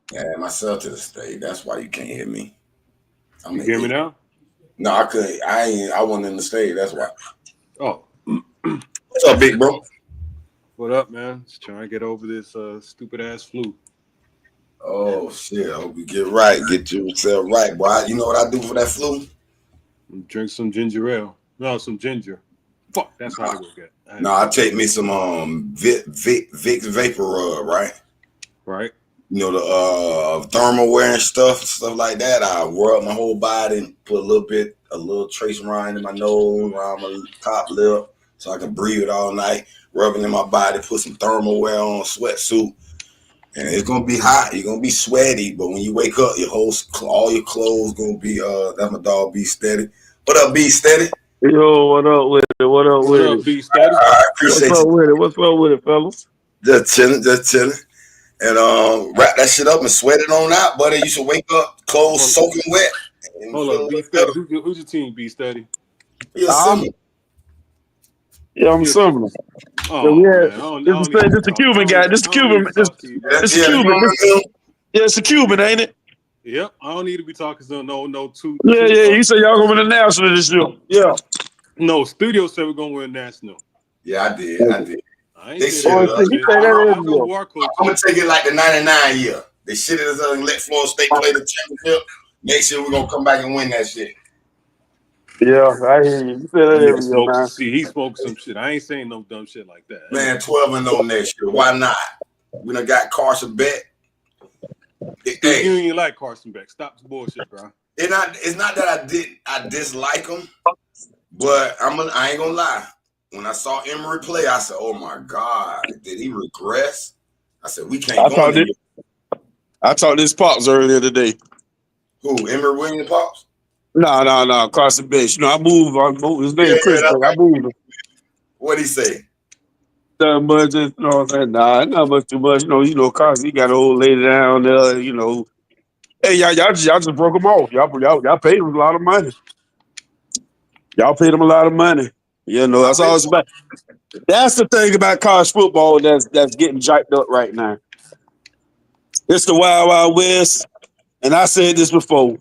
Yeah, myself to the state. That's why you can't hear me. I'm You an hear me idiot. now? No, I couldn't. I ain't. I wasn't in the state. That's why. Oh, What's up, big bro? what up, man? Just trying to get over this stupid ass flu. Oh shit! I hope you get right. Get yourself right, boy. You know what I do for that flu? Drink some ginger ale. No, some ginger. Fuck, that's what I go get. I had No, to I get that. take me some Vicks Vapor Rub, right? Right? You know the thermal wear and stuff like that. I rub my whole body and put a little trace rind in my nose, around my top lip, so I can breathe it all night. Rubbing in my body, put some thermal wear on, sweatsuit, and it's gonna be hot. You're gonna be sweaty, but when you wake up, all your clothes gonna be That's my dog, Be Steady. What up, Be Steady? Yo, what up with it? What up What with up, it? B Steady? I What's appreciate up you. with it? What's up with it, fellas? Just chilling, and wrap that shit up and sweat it on out, buddy. You should wake up, clothes Hold, soaking wet, and hold feel a up, little B Steady. better. Who's your team, B Steady? Feel Um, similar. yeah, I'm Your similar. Yeah, we Oh had man, I this is don't need to this the talk. Cuban guy. This I the don't need Cuban. to talk to you, Yeah, bro. This the yeah, you Cuban. know what Yeah, it's the Cuban, ain't it? Yep, I don't need to be talking to no two Yeah, two. yeah. He said y'all gonna win the national this year. Yeah. No, studio said we're gonna win national. Yeah, I did. I did. I ain't They say shit that Oh, it see, up. he bullshit. say that I every know year. who our coach I'm gonna is. take it like the '99 year. They shit it up and let Florida State play the championship. Next year we're gonna come back and win that shit. Yeah, I hear you. He say that Nigga every year, smokes. man. See, he smoked some shit. I ain't saying no dumb shit like that. That Man, nigga 12-0 next year. Why not? We done got Carson Beck. dude, Hey, you ain't like Carson Beck. Stop the bullshit, bro. it's not that I dislike him, but I ain't gonna lie. When I saw Emory play, I said, "Oh my God, did he regress?" I said, "We can't I go in talked the this. year." I talked this pops earlier today. Who? Emory Williams Pops? No. Carson Beck. You know, I moved. His Yeah, name yeah, Chris that's Beck. I right. moved him. What'd he say? Not much, you know what I'm saying? Nah, not much too much. Carson, he got an old lady down there, Hey, y'all just broke him off. Y'all paid him a lot of money. Y'all paid him a lot of money. I That's bet all it's you. about. That's the thing about college football that's getting jacked up right now. It's the wild, wild west. And I said this before.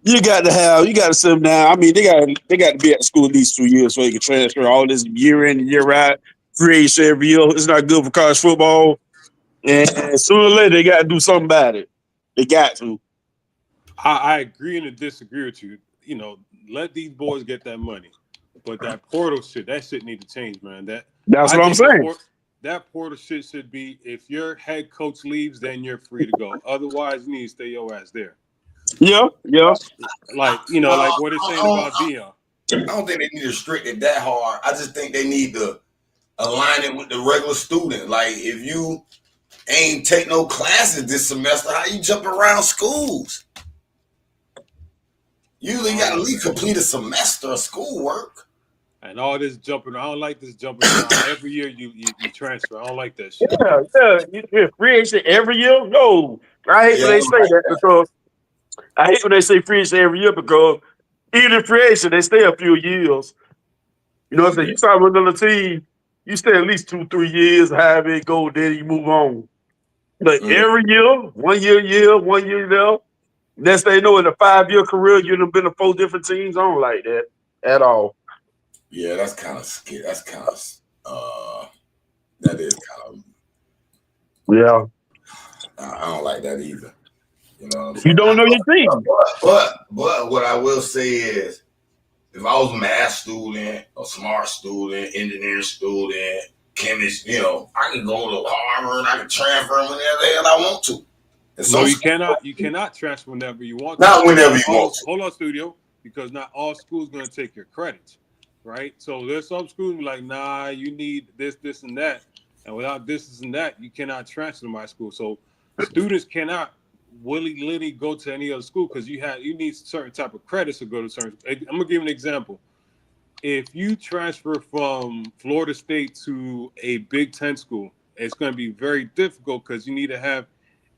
You got to sit them down. I mean, they got to be at school at least 2 years so they can transfer all this year in and year out, free agency every year. It's not good for college football. And sooner or later, they got to do something about it. They got to. I agree and disagree with you. Let these boys get that money, but that portal shit, that shit need to change, man. That's I what I'm think saying. that portal shit should be if your head coach leaves, then you're free to go. Otherwise, you need to stay your ass there. Yeah, yeah. Like I, like what they're saying I, about Dion. I don't think they need to restrict it that hard. I just think they need to align it with the regular student. Like if you ain't take no classes this semester, how you jump around schools? I Usually you got don't to at know, least man. complete a semester of schoolwork. And all this jumping, I don't like this jumping around. Every year you transfer. I don't like that shit. Yeah. You free agency every year? No. I hate Yeah, when I they don't say like that that. because I hate when they say free agency every year because even in free agency, they stay a few years. You know what I'm saying? Yeah. You sign with another team, you stay at least 2, 3 years, however it go, then you move on. But Mm. every year, 1 year, 1 year there, next thing you know, in a 5 year career, you've been to 4 different teams. I don't like that at all. Yeah, that's kind of scary. That is kind of, Yeah. I don't like that either. You know what I'm You saying? don't know your team. But what I will say is, if I was a math student, a smart student, engineering student, chemist, I can go to Harvard, I can transfer whenever the hell I want to. And No, some you schools, cannot. You cannot transfer whenever you want to not because whenever not you all. want to. Hold on, studio. Because not all schools going to take your credits, right? So there's some schools be like, nah, you need this, and that, and without this and that, you cannot transfer to my school. So students cannot willy nilly go to any other school because you need certain type of credits to go to certain. I'm gonna give you an example. If you transfer from Florida State to a Big Ten school, it's going to be very difficult because you need to have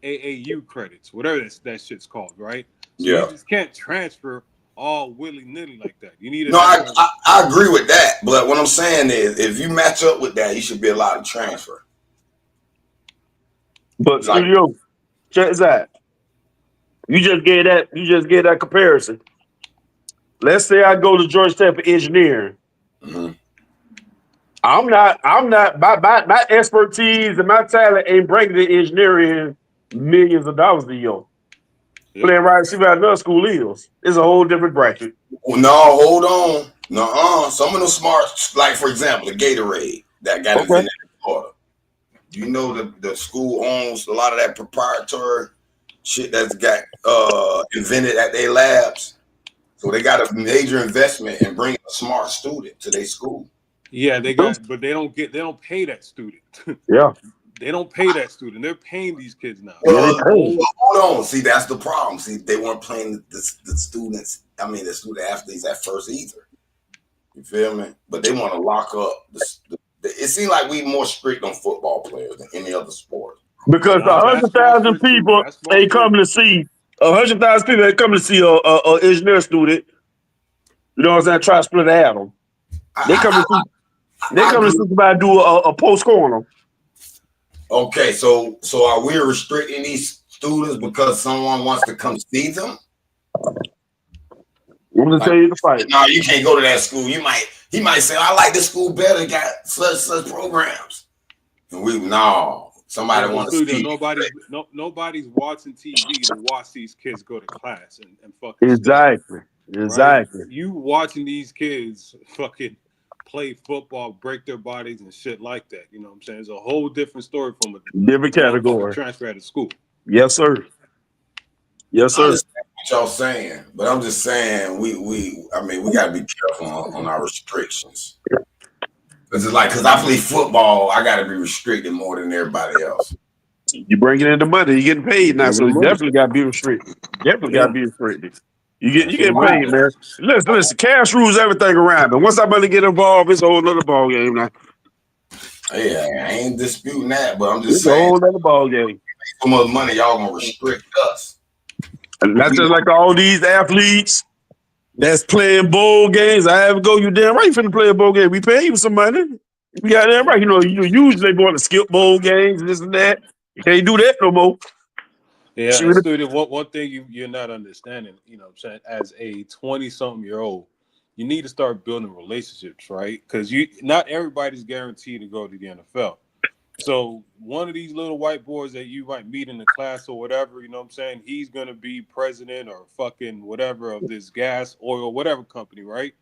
AAU credits, whatever that shit's called, right? So you Yeah. just can't transfer all willy nilly like that. You need to No, have like I agree with that. But what I'm saying is, if you match up with that, you should be allowed to transfer. But Like, studio, check this out. You just gave that comparison. Let's say I go to Georgia Tech for engineering. mhm. My expertise and my talent ain't bringing the engineering millions of dollars a year. yep. Playing right receiver at another school is. It's a whole different bracket. No, hold on. No, some of them smart, like for example, the Gatorade that got Okay. invented in Florida. Do you know the school owns a lot of that proprietary shit that's got invented at their labs? So they got a major investment in bringing a smart student to their school. Yeah, but they don't pay that student. Yeah. They don't pay that student. They're paying these kids now. Yeah, they There's a pay. whole Hold on. See, that's the problem. See, they weren't playing the students. I mean, the student athletes at first either. You feel me? But they want to lock up. It seems like we more strict on football players than any other sport. Because nah, 100,000 basketball players too. people Basketball ain't players. coming to see 100,000 people ain't coming to see a engineer student. You know what I'm saying? Try to split an atom. They come to I, see. They I come to agree. see somebody do a post corner. Okay, so are we restricting these students because someone wants to come see them? I'm gonna Like, tell you the fight. no, you can't go to that school. He might say, I like this school better, got such programs. And Yeah, somebody but want to studio, see. nobody's watching TV to watch these kids go to class and fucking study, Exactly. right? Exactly. You watching these kids fucking play football, break their bodies and shit like that. You know what I'm saying? It's a whole different story from Different a motherfucker category. transfer out of school. Yes, sir. Yes, I sir. understand what y'all saying, but I'm just saying we got to be careful on our restrictions. Because I play football, I got to be restricted more than everybody else. You bringing in the money, you getting paid now, so you definitely got to be restricted. Definitely got to Yeah, be restricted. You that's what get it paid, is. man. Listen. Cash rules everything around. But once that money get involved, it's a whole other ball game now. Yeah, I ain't disputing that, but I'm just It's a saying, whole other ball game. so much money, y'all gonna restrict us. And that's just like all these athletes that's playing bowl games. I have to go. You damn right, you finna play a bowl game. We pay you some money. We got damn right. You usually going to skip bowl games and this and that. You can't do that no more. Yeah, and Shoot it. student, one thing you're not understanding, you know what I'm saying, as a 20-something year old, you need to start building relationships, right? Because not everybody's guaranteed to go to the NFL. So one of these little white boys that you might meet in the class or whatever, you know what I'm saying, he's gonna be president or fucking whatever of this gas, oil, whatever company, right?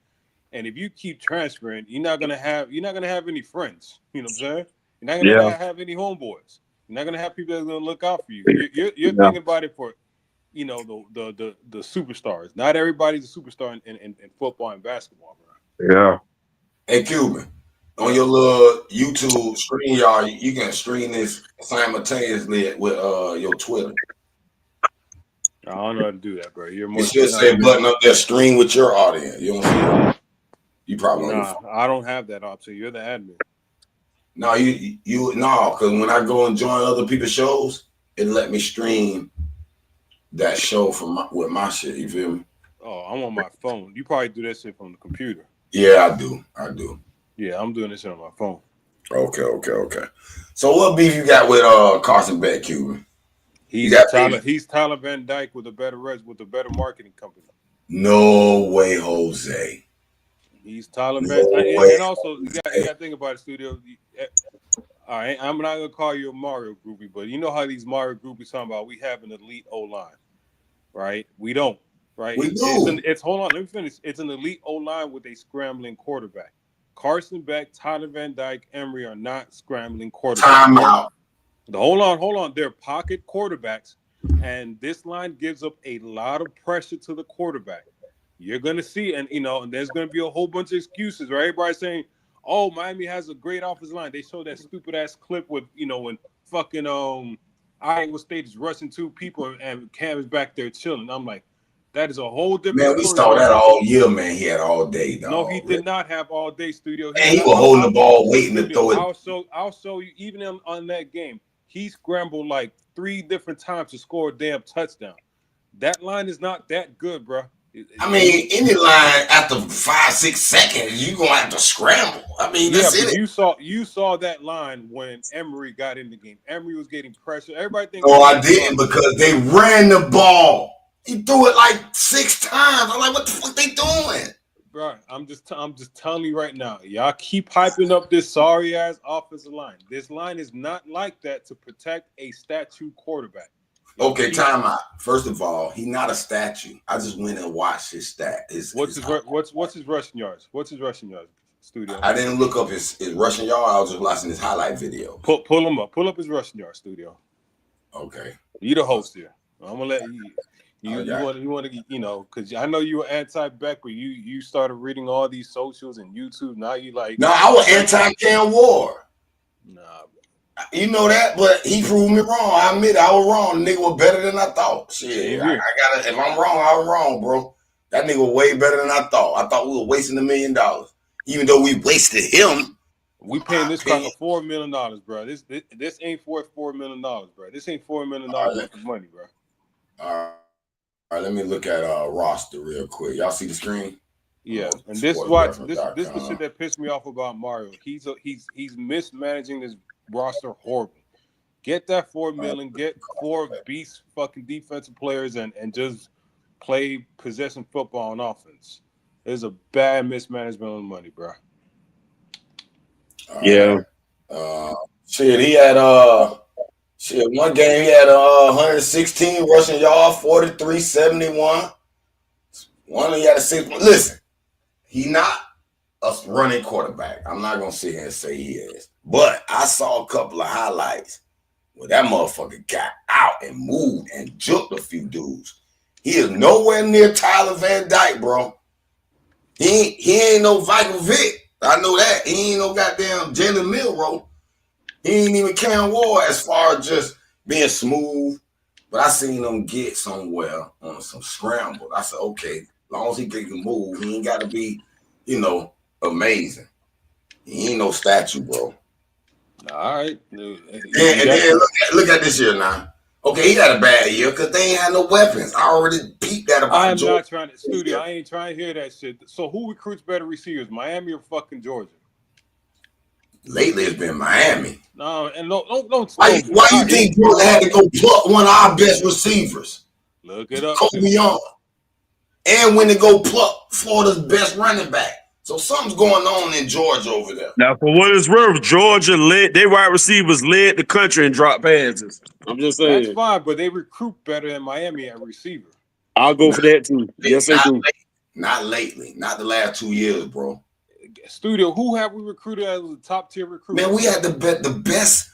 And if you keep transferring, you're not gonna have any friends. You know what I'm saying? You're not gonna Yeah, have any homeboys. You're not gonna have people that's gonna look out for you. You're yeah, thinking about it for, the superstars. Not everybody's a superstar in football and basketball, bro. yeah. Hey, Cuban, on Yeah. your little YouTube screen, y'all, you can stream this simultaneously with your Twitter. I don't know how to do that, bro. You're It more should technology. say button up there, stream with your audience. You don't see it. You probably on your Nah, phone. I don't have that option. You're the admin. No, no, because when I go and join other people's shows, it let me stream that show with my shit. You feel me? Oh, I'm on my phone. You probably do that shit from the computer. Yeah, I do. I do. Yeah, I'm doing this shit on my phone. Okay. So what beef you got with Carson Beck, Cuban? You He's got beef? Tyler Van Dyke with a better marketing company. No way, Jose. He's Tyler No Van, way, and also you Jose. got to think about it, studio. All right, I'm not gonna call you a Mario groupie, but you know how these Mario groupies talking about we have an elite O line, right? We don't, right? We do. It's hold on, let me finish. It's an elite O line with a scrambling quarterback. Carson Beck, Tyler Van Dyke, Emery are not scrambling quarterbacks. Time out. Hold on. They're pocket quarterbacks, and this line gives up a lot of pressure to the quarterback. You're gonna see, and there's gonna be a whole bunch of excuses, right? Everybody saying, "Oh, Miami has a great offensive line." They show that stupid ass clip with when fucking Iowa State is rushing two people and Cam is back there chilling. I'm like, that is a whole different Man, we story saw than that all year, man. He had all day, no, he dog. did not have all day studio. And he was holding the ball, waiting to Studio. throw it. I'll show you even on that game. he scrambled like 3 different times to score a damn touchdown. That line is not that good, bro. I mean, any line after 5-6 seconds, you gonna have to scramble. I mean, Yeah, that's but it. you saw that line when Emery got in the game. Emery was getting pressure. Everybody thinks No, Emery I was didn't garbage. because they ran the ball. He threw it like 6 times. I'm like, what the fuck they doing? Bro, I'm just telling you right now. Y'all keep hyping up this sorry ass offensive line. This line is not like that to protect a statue quarterback. Y'all Okay, time out. First of all, he's not a statue. I just went and watched his stat. What's his rushing yards? What's his rushing yards, Studio? I didn't look up his rushing yard. I was just watching his highlight video. Pull him up. Pull up his rushing yards, Studio. Okay. You the host here. I'm gonna let you. You Okay. want to because I know you were anti-Beck, but you started reading all these socials and YouTube. Now you like. No, I was anti-Cam Ward. Nah, you know that, but he proved me wrong. I admit I was wrong. The nigga was better than I thought. Shit, I gotta. If I'm wrong, I'm wrong, bro. That nigga was way better than I thought. I thought we were wasting $1 million, even though we wasted him. We paying this cracker $4 million, bro. This ain't $4 million, bro. This ain't $4 million worth of money, bro. All right, let me look at roster real quick. Y'all see the screen? Yeah, and this is why this the shit that pissed me off about Mario. He's mismanaging this roster horrible. Get that $4 million, get 4 beast fucking defensive players, and just play possession football on offense. It's a bad mismanagement of money, bro. Yeah. Shit, he had one game he had 116 rushing yards, 43-71. One he had a 6. Listen, he not a running quarterback. I'm not gonna sit here and say he is, but I saw a couple of highlights where that motherfucker got out and moved and juked a few dudes. He is nowhere near Tyler Van Dyke, bro. He ain't no Michael Vick. I know that. He ain't no goddamn Jalen Milroe. He ain't even Cam Ward as far as just being smooth. But I seen him get somewhere on some scramble. I said, okay, as long as he can move, he ain't got to be, amazing. He ain't no statue, bro. All right. And then look at this year now. Okay, he had a bad year because they ain't had no weapons. I already peeped that about Georgia. I'm not trying to, Studio. I ain't trying to hear that shit. So who recruits better receivers, Miami or fucking Georgia? Lately, it's been Miami. No, and don't. Why you think Georgia had to go pluck one of our best receivers? Look it up. Kobe Young. And when they go pluck Florida's best running back. So something's going on in Georgia over there. Now, for what it's worth, Georgia their wide receivers led the country in drop passes. I'm just saying. That's fine, but they recruit better than Miami at receiver. I'll go for that too. Yes, they do. Not lately. Not the last 2 years, bro. Studio, who have we recruited as a top tier recruit? Man, we had the best.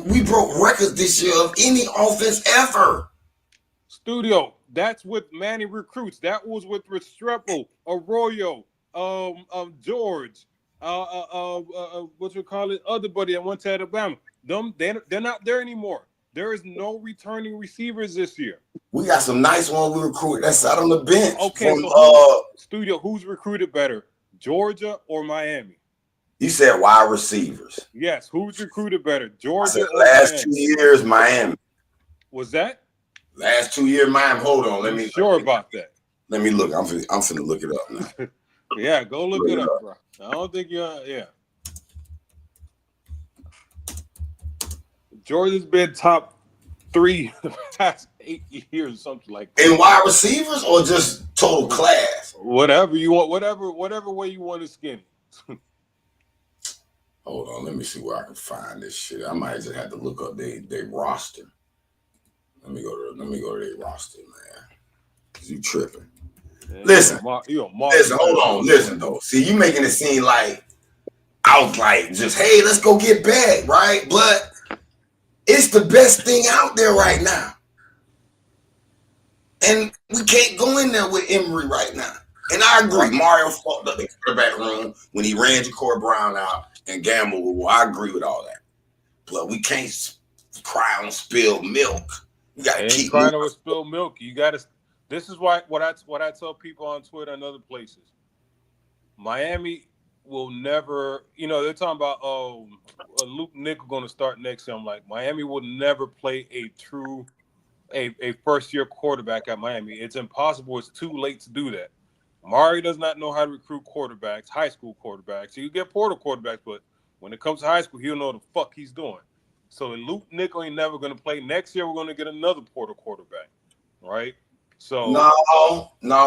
We broke records this year of any offense ever. Studio, that's with Manny recruits. That was with Restrepo, Arroyo, George, what you call it, other buddy that went to Alabama. They're not there anymore. There is no returning receivers this year. We got some nice ones we recruited. That's out on the bench. Okay, Studio, who's recruited better, Georgia or Miami? You said wide receivers. Yes, who's recruited better, Georgia or last Miami? 2 years, Miami. Was that? Last 2 years, Miami. Hold on, let me. About that. Let me look. I'm finna look it up now. Yeah, go look it up, bro. I don't think yeah. Georgia's been top 3 the past 8 years, something like that. In wide receivers or just total class? Whatever you want, whatever way you want to skin it. Hold on, let me see where I can find this shit. I might just have to look up their roster. Let me go to their roster, man. Cause you tripping. Man, listen, hold on, listen though. See, you making it seem like I was like, just hey, let's go get Beck, right? But it's the best thing out there right now. And we can't go in there with Emery right now. And I agree, Mario fucked up the quarterback room when he ran Ja'Cory Brown out and gambled. Well, I agree with all that. But we can't cry on spilled milk. You gotta keep crying over spilled milk. You gotta. This is what I tell people on Twitter and other places. Miami will never. They're talking about Luke Nickel going to start next year. I'm like, Miami will never play a first year quarterback at Miami. It's impossible. It's too late to do that. Mari does not know how to recruit quarterbacks, high school quarterbacks. You get portal quarterbacks, but when it comes to high school, he'll know what the fuck he's doing. So Luke Nickel ain't never going to play. Next year, we're going to get another portal quarterback, right? So No,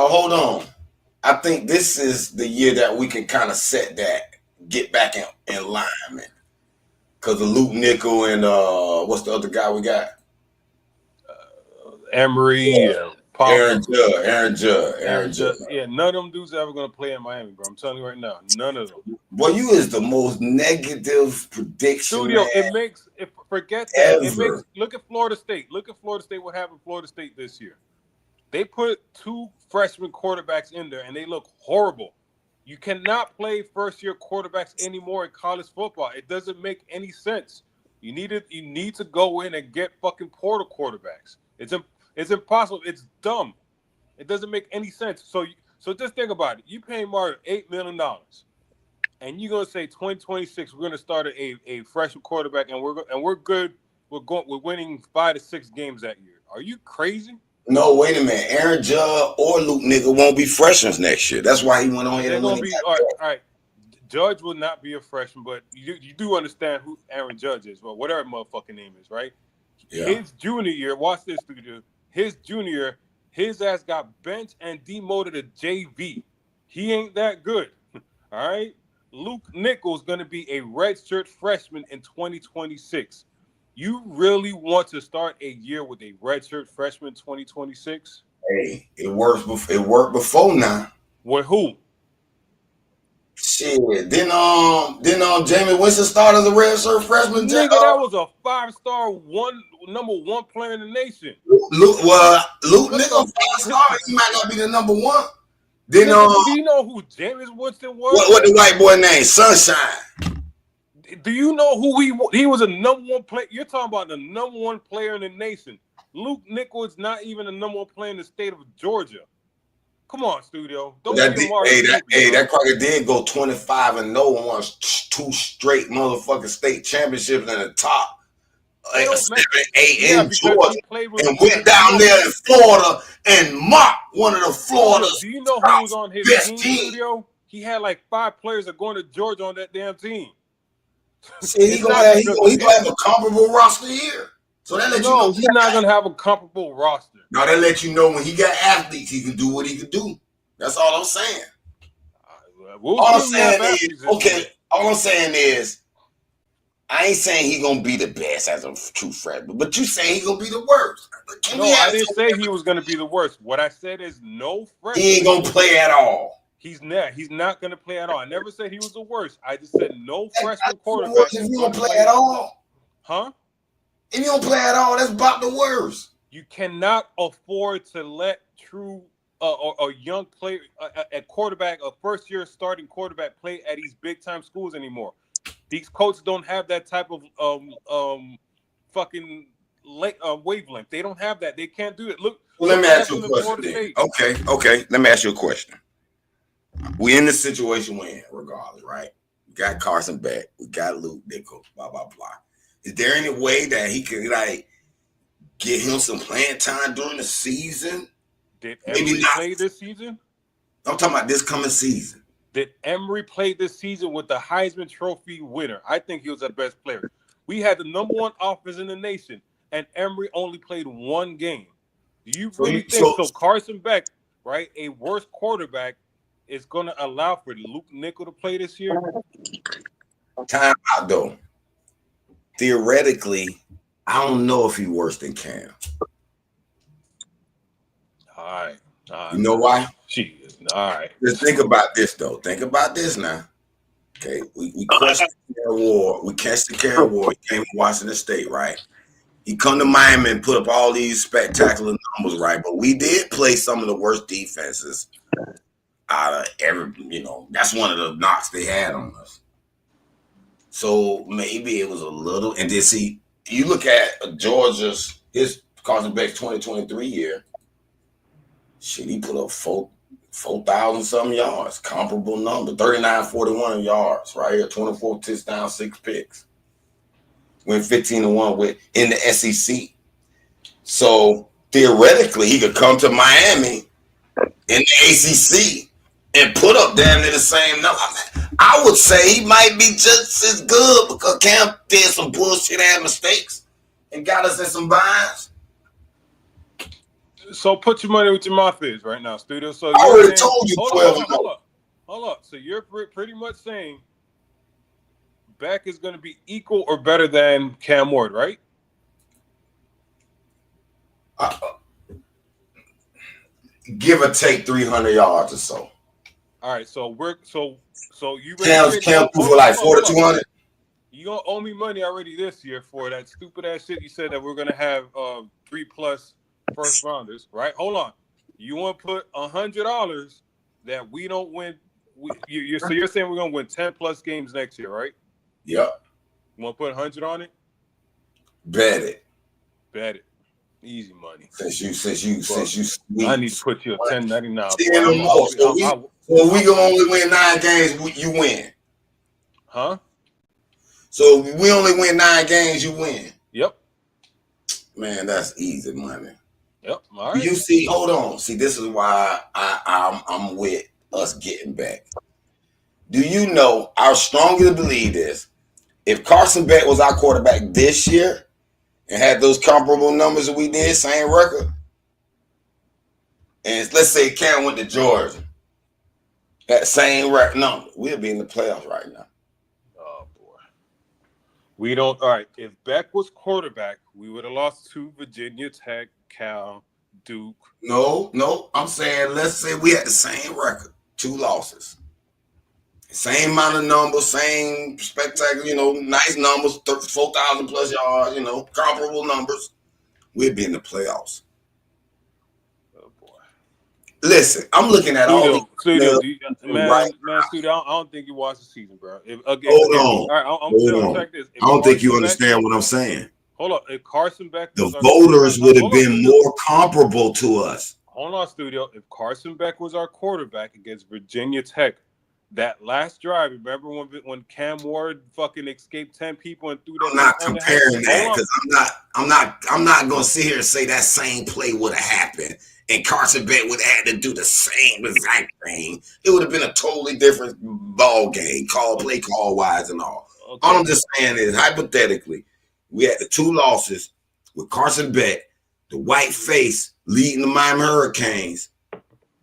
hold on. I think this is the year that we can kind of get back in alignment. Because of Luke Nickel and what's the other guy we got? Emory, Aaron Pop, Judd. Aaron Judd. yeah, none of them dudes ever going to play in Miami, bro. I'm telling you right now, none of them. Boy, you is the most negative prediction Studio, man forget that. ever. Look at Florida State. Look at Florida State. What happened to Florida State this year? They put 2 freshman quarterbacks in there, and they look horrible. You cannot play first-year quarterbacks anymore in college football. It doesn't make any sense. You need to go in and get fucking portal quarterbacks. It's impossible. It's dumb. It doesn't make any sense. So just think about it. You paying Mario $8 million, and you're gonna say 2026 we're gonna start a freshman quarterback, and we're good. We're winning 5 to 6 games that year. Are you crazy? No, wait a minute. Aaron Judd or Luke Nickel won't be freshmen next year. That's why he went on here. They're gonna be all right. Judge will not be a freshman, but you do understand who Aaron Judge is, well, whatever motherfucking name is, right? Yeah. His junior year, watch this, studio. His junior year, his ass got benched and demoted to JV. He ain't that good. All right. Luke Nickel is going to be a redshirt freshman in 2026. You really want to start a year with a redshirt freshman in 2026? Hey, it worked before now. With who? Shit. Then Jamie Winston started as a redshirt freshman. Nigga, that was a 5-star number 1 player in the nation. Luke Nickel 5-star. He might not be the number 1. Then Nigga, do you know who James Winston was? What the white boy name? Sunshine. Do you know who he was? A number 1 player. You're talking about the number 1 player in the nation. Luke Nickel is not even the number 1 player in the state of Georgia. Come on, studio. That Crockett did go 25-0 and won 2 straight motherfucking state championships in the top 7, 8 in Georgia, and went down there in Florida and mocked one of the Florida's. Do you know who was on his team, studio? He had like 5 players that going to Georgia on that damn team. See, he's gonna have a comparable roster here. So that let you know he's not gonna have a comparable roster. Now that let you know when he got athletes, he can do what he can do. That's all I'm saying. All I'm saying is, I ain't saying he gonna be the best as a true freshman, but you saying he gonna be the worst. I didn't say he was gonna be the worst. What I said is no freshman. He ain't gonna play at all. He's not gonna play at all. I never said he was the worst. I just said no freshman quarterback. If you don't play at all, huh? If you don't play at all, that's about the worst. You cannot afford to let true a young player, a quarterback, a first-year starting quarterback, play at these big-time schools anymore. These coaches don't have that type of fucking wavelength. They don't have that. They can't do it. Look. Well, let me ask you a question. Okay. Let me ask you a question. We in the situation we're in, regardless, right? We got Carson Beck. We got Luke Nickel. Blah blah blah. Is there any way that he could get him some playing time during the season? Did Emory play this season? I'm talking about this coming season. Did Emory play this season with the Heisman Trophy winner? I think he was the best player. We had the number 1 offense in the nation, and Emory only played 1 game. Do you really think so? Carson Beck, right, a worse quarterback, is going to allow for Luke Nickel to play this year? Time out, though. Theoretically, I don't know if he's worse than Cam. All right. You know why? All right. Just think about this, though. Think about this now. Okay, we crushed the Karen Ward. We catch the Karen Ward. He came from Washington State, right? He come to Miami and put up all these spectacular numbers, right? But we did play some of the worst defenses out of every, that's one of the knocks they had on us. So maybe it was a little, and then see, you look at his Carson Beck's 2023 year, shit, he put up 4,000 something yards, comparable number, 39-41 yards, right here, 24 touchdowns, 6 picks. Went 15-1 with in the SEC. So theoretically, he could come to Miami in the ACC and put up damn near the same number. I would say he might be just as good because Cam did some bullshit ass mistakes and got us in some binds. So put your money with your mouth is right now, studio. So I already told you 12. Hold up. So you're pretty much saying Beck is going to be equal or better than Cam Ward, right? Give or take 300 yards or so. All right, so you Cam threw for like 4,200. You gonna owe me money already this year for that stupid ass shit you said that we're gonna have 3+ first rounders, right? Hold on. You want to put $100 that we don't win? So you're saying we're gonna win 10+ games next year, right? Yep. You want to put 100 on it? Bet it. Easy money. Since you. I need to put you a 10.99. So we gonna only win 9 games. You win. Huh? So we only win 9 games. You win. Yep. Man, that's easy money. Yep. All right. You see, hold on. See, this is why I'm with us getting back. Do you know? I strongly believe this. If Carson Beck was our quarterback this year and had those comparable numbers that we did, same record, and let's say Cam went to Georgia, that same record number, we'll be in the playoffs right now. Oh boy. We don't. All right. If Beck was quarterback, we would have lost to Virginia Tech, Cal, Duke. No. I'm saying let's say we had the same record, 2 losses. Same amount of numbers, same spectacular, nice numbers, 4,000 plus yards, comparable numbers. We'd be in the playoffs. Oh boy! Listen, I'm looking at Studio, right. Studio. I don't think you watched the season, bro. Hold on. All right, I'm check this. I don't think you understand what I'm saying. Hold on. If Carson Beck, the voters would have been more comparable to us. Hold on, studio. If Carson Beck was our quarterback against Virginia Tech, that last drive, remember when Cam Ward fucking escaped 10 people and threw that? I'm not comparing that because I'm not gonna sit here and say that same play would have happened and Carson Beck would have had to do the same exact thing. It would have been a totally different ball game, play call wise and all. Okay. All I'm just saying is hypothetically, we had the 2 losses with Carson Beck, the white face leading the Miami Hurricanes.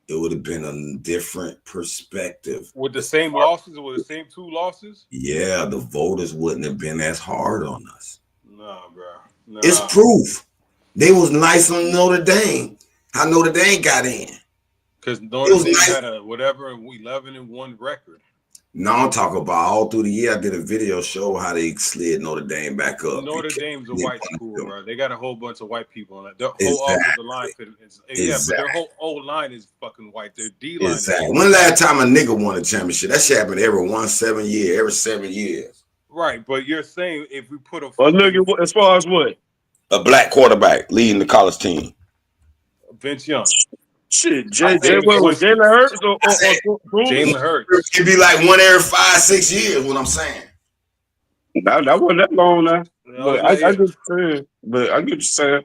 It would have been a different perspective. With the same losses or with the same 2 losses? Yeah, the voters wouldn't have been as hard on us. Nah, bro. Nah. It's proof. They was nice on Notre Dame. How Notre Dame got in. Because Notre Dame had a 11-1 record. No, I'm talking about all through the year. I did a video show how they slid Notre Dame back up. Notre Dame's a white school, bro. They got a whole bunch of white people on it. Their whole offensive line, but their whole old line is fucking white. Their D line. Exactly. When last time a nigga won a championship? That shit happened every 7 years. Right, but you're saying if we put a nigga, as far as what? A black quarterback leading the college team. Vince Young. Shit, Jalen Hurts or Jalen Hurts. It'd be like 1 every 5-6 years. What I'm saying. That wasn't that long now. No, but I get what you're saying.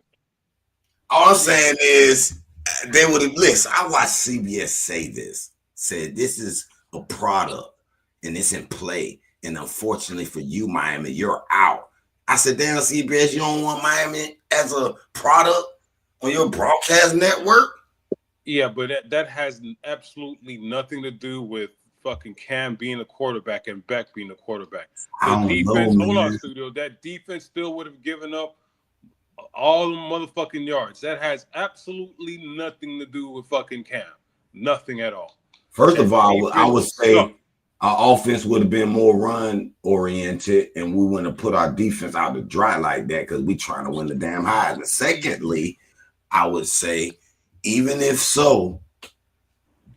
All I'm saying is they would have listened. I watched CBS say this. Said this is a product and it's in play. And unfortunately for you, Miami, you're out. I said, damn, CBS, you don't want Miami as a product on your broadcast network? Yeah, but that has absolutely nothing to do with fucking Cam being a quarterback and Beck being a quarterback. The defense, hold on, studio. That defense still would have given up all the motherfucking yards. That has absolutely nothing to do with fucking Cam. Nothing at all. First of all, I would say our offense would have been more run oriented, and we wouldn't have put our defense out to dry like that because we trying to win the damn Heisman. Secondly, I would say, even if so,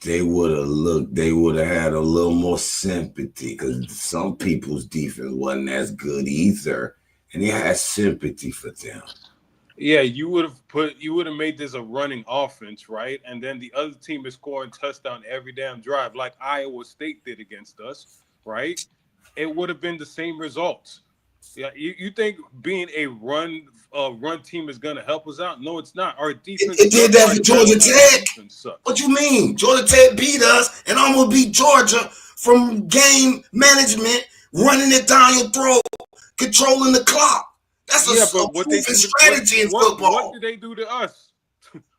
they would have had a little more sympathy because some people's defense wasn't as good either, and they had sympathy for them. Yeah, you would have made this a running offense, right? And then the other team is scoring touchdown every damn drive, like Iowa State did against us, right? It would have been the same results. Yeah, you think being a run team is gonna help us out? No, it's not. Our defense It did sucks. that Our for Georgia talented Tech. defense sucks. What you mean? Georgia Tech beat us and almost beat Georgia from game management, running it down your throat, controlling the clock. That's Yeah, a but what they proven do to what strategy in what football. did they do to us?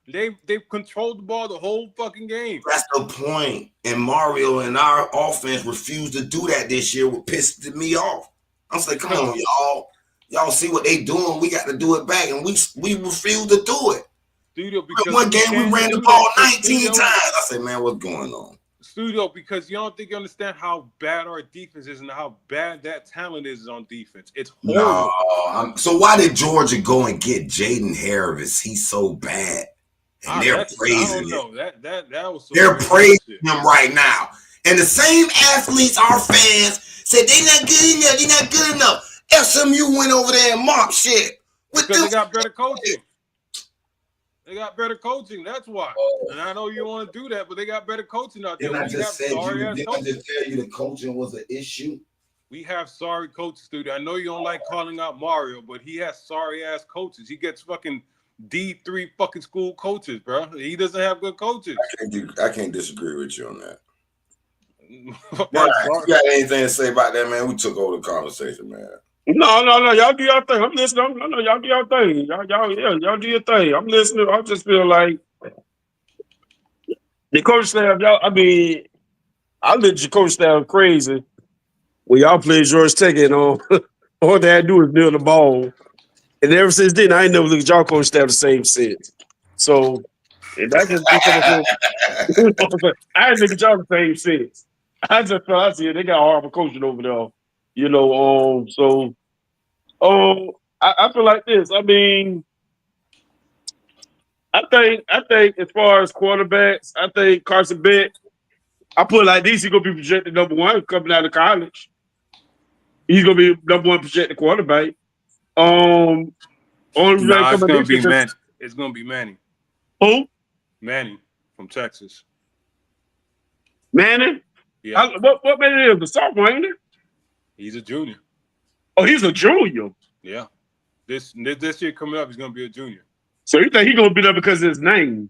They've controlled the ball the whole fucking game. That's the point. And Mario and our offense refused to do that this year, what pissed me off. I'm saying, come on, y'all. Y'all see what they doing. We got to do it back. And we refuse to do it. Studio, because One we game we can't ran the do that. ball Because 19 times. I said, man, what's going on? Studio, because you don't think you understand how bad our defense is and how bad that talent is on defense. It's horrible. No. So why did Georgia go and get Jaden Harris? He's so bad. And they're I praising don't him. know. That was some They're weird praising shit. him right now. And the same athletes, our fans, said they not good enough. They not good enough. SMU went over there and mocked shit. Because they got better coaching. They got better coaching. That's why. And I know you want to do that, but they got better coaching out there. Didn't I just tell you the coaching was an issue? We have sorry coaches, dude. I know you don't like calling out Mario, but he has sorry ass coaches. He gets fucking D3 fucking school coaches, bro. He doesn't have good coaches. I can't disagree with you on that. Brian, you got anything to say about that, man? We took over the conversation, man. No. Y'all do your thing. I'm listening. No, y'all do your thing. Y'all do your thing. I'm listening. I just feel like the coach staff, y'all. I mean, I let your coach staff crazy when y'all play Georgia Tech and all they had to do is kneel the ball. And ever since then, I ain't never looked at y'all coach staff the same since. So and that just be coming from I ain't look at y'all the same since. I just felt I see they got horrible coaching over there. I feel like this. I mean, I think as far as quarterbacks, I think Carson Beck, I put it like this, he's gonna be projected number one coming out of college. He's gonna be number one projected quarterback. Only reason Nah, it's coming gonna this be year, Manning. It's gonna be Manning. who? Manning from Texas. Manning? Yeah. What Manning is? The sophomore, ain't it? He's a junior. Oh, he's a junior. Yeah. This year coming up, he's gonna be a junior. So you think he's gonna be there because of his name?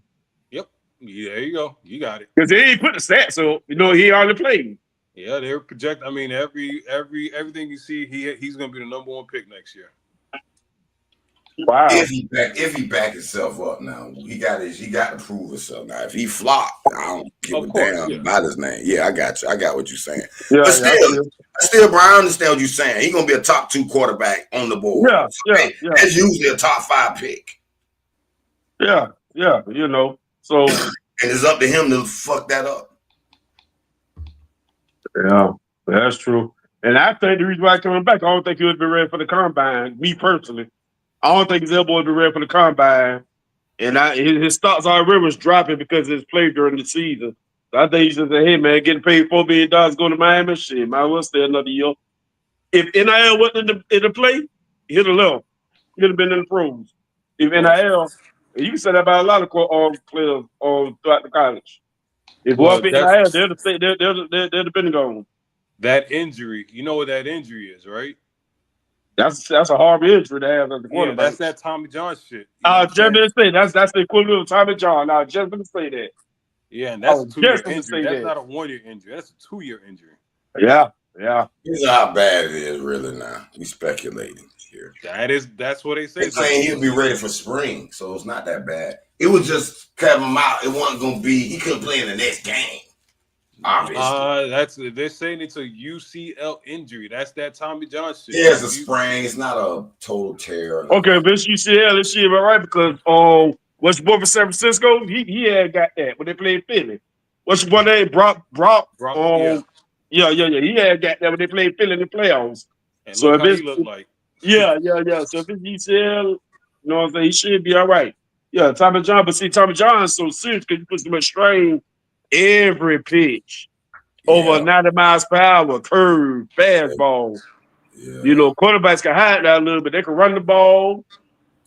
Yep. Yeah, there you go. You got it. Because they ain't put the stats up. He already played. Yeah, they're projecting. I mean, everything you see, he's gonna be the number one pick next year. Wow. If he back himself up now, he got to prove himself now. If he flop, I don't give a damn about his name. Yeah, I got you. I got what you're saying. Yeah, but still, bro, I understand what you're saying. He's gonna be a top 2 quarterback on the board. Yeah. That's usually a top 5 pick. Yeah. So and it's up to him to fuck that up. Yeah, that's true. And I think the reason why he's coming back, I don't think he would be ready for the combine. Me personally, I don't think his elbow would be ready for the combine. And his stocks already was dropping because of his play during the season. So I think he's just saying, hey man, getting paid $4 million going to Miami, shit, might as well stay another year. If NIL wasn't in the play, he'd have left. He'd have been in the pros. If NIL, you can say that about a lot of players throughout the college. If what NIL, they'd have been gone. That injury, you know what that injury is, right? That's a horrible injury to have as a quarterback. Yeah, that's that Tommy John shit. Just gonna say that's the equivalent of Tommy John. I was just gonna say that. Yeah, and that's a 2-year injury. That's not a 1-year injury. That's a 2-year injury. Yeah. Here's how bad it is, really. Now we speculating here. That's what they say. They're saying he'll be ready for spring, so it's not that bad. It was just cut him out. It wasn't gonna be. He couldn't play in the next game. Obviously, they're saying it's a UCL injury. That's that Tommy John shit. Yeah, it's a sprain. It's not a total tear. Okay, if it's UCL, it's shit, all right, because what's your boy for San Francisco? He had got that when they played Philly. What's your boy name? Brock. Yeah. He had got that when they played Philly in the playoffs. And so look how he looked like. Yeah. So if it's UCL, you know what I'm saying, he should be all right. Yeah, Tommy John, but see, Tommy John's so serious because he puts so much strain every pitch. Over 90 miles per hour, curve, fastball. Yeah. Quarterbacks can hide that a little bit. They can run the ball.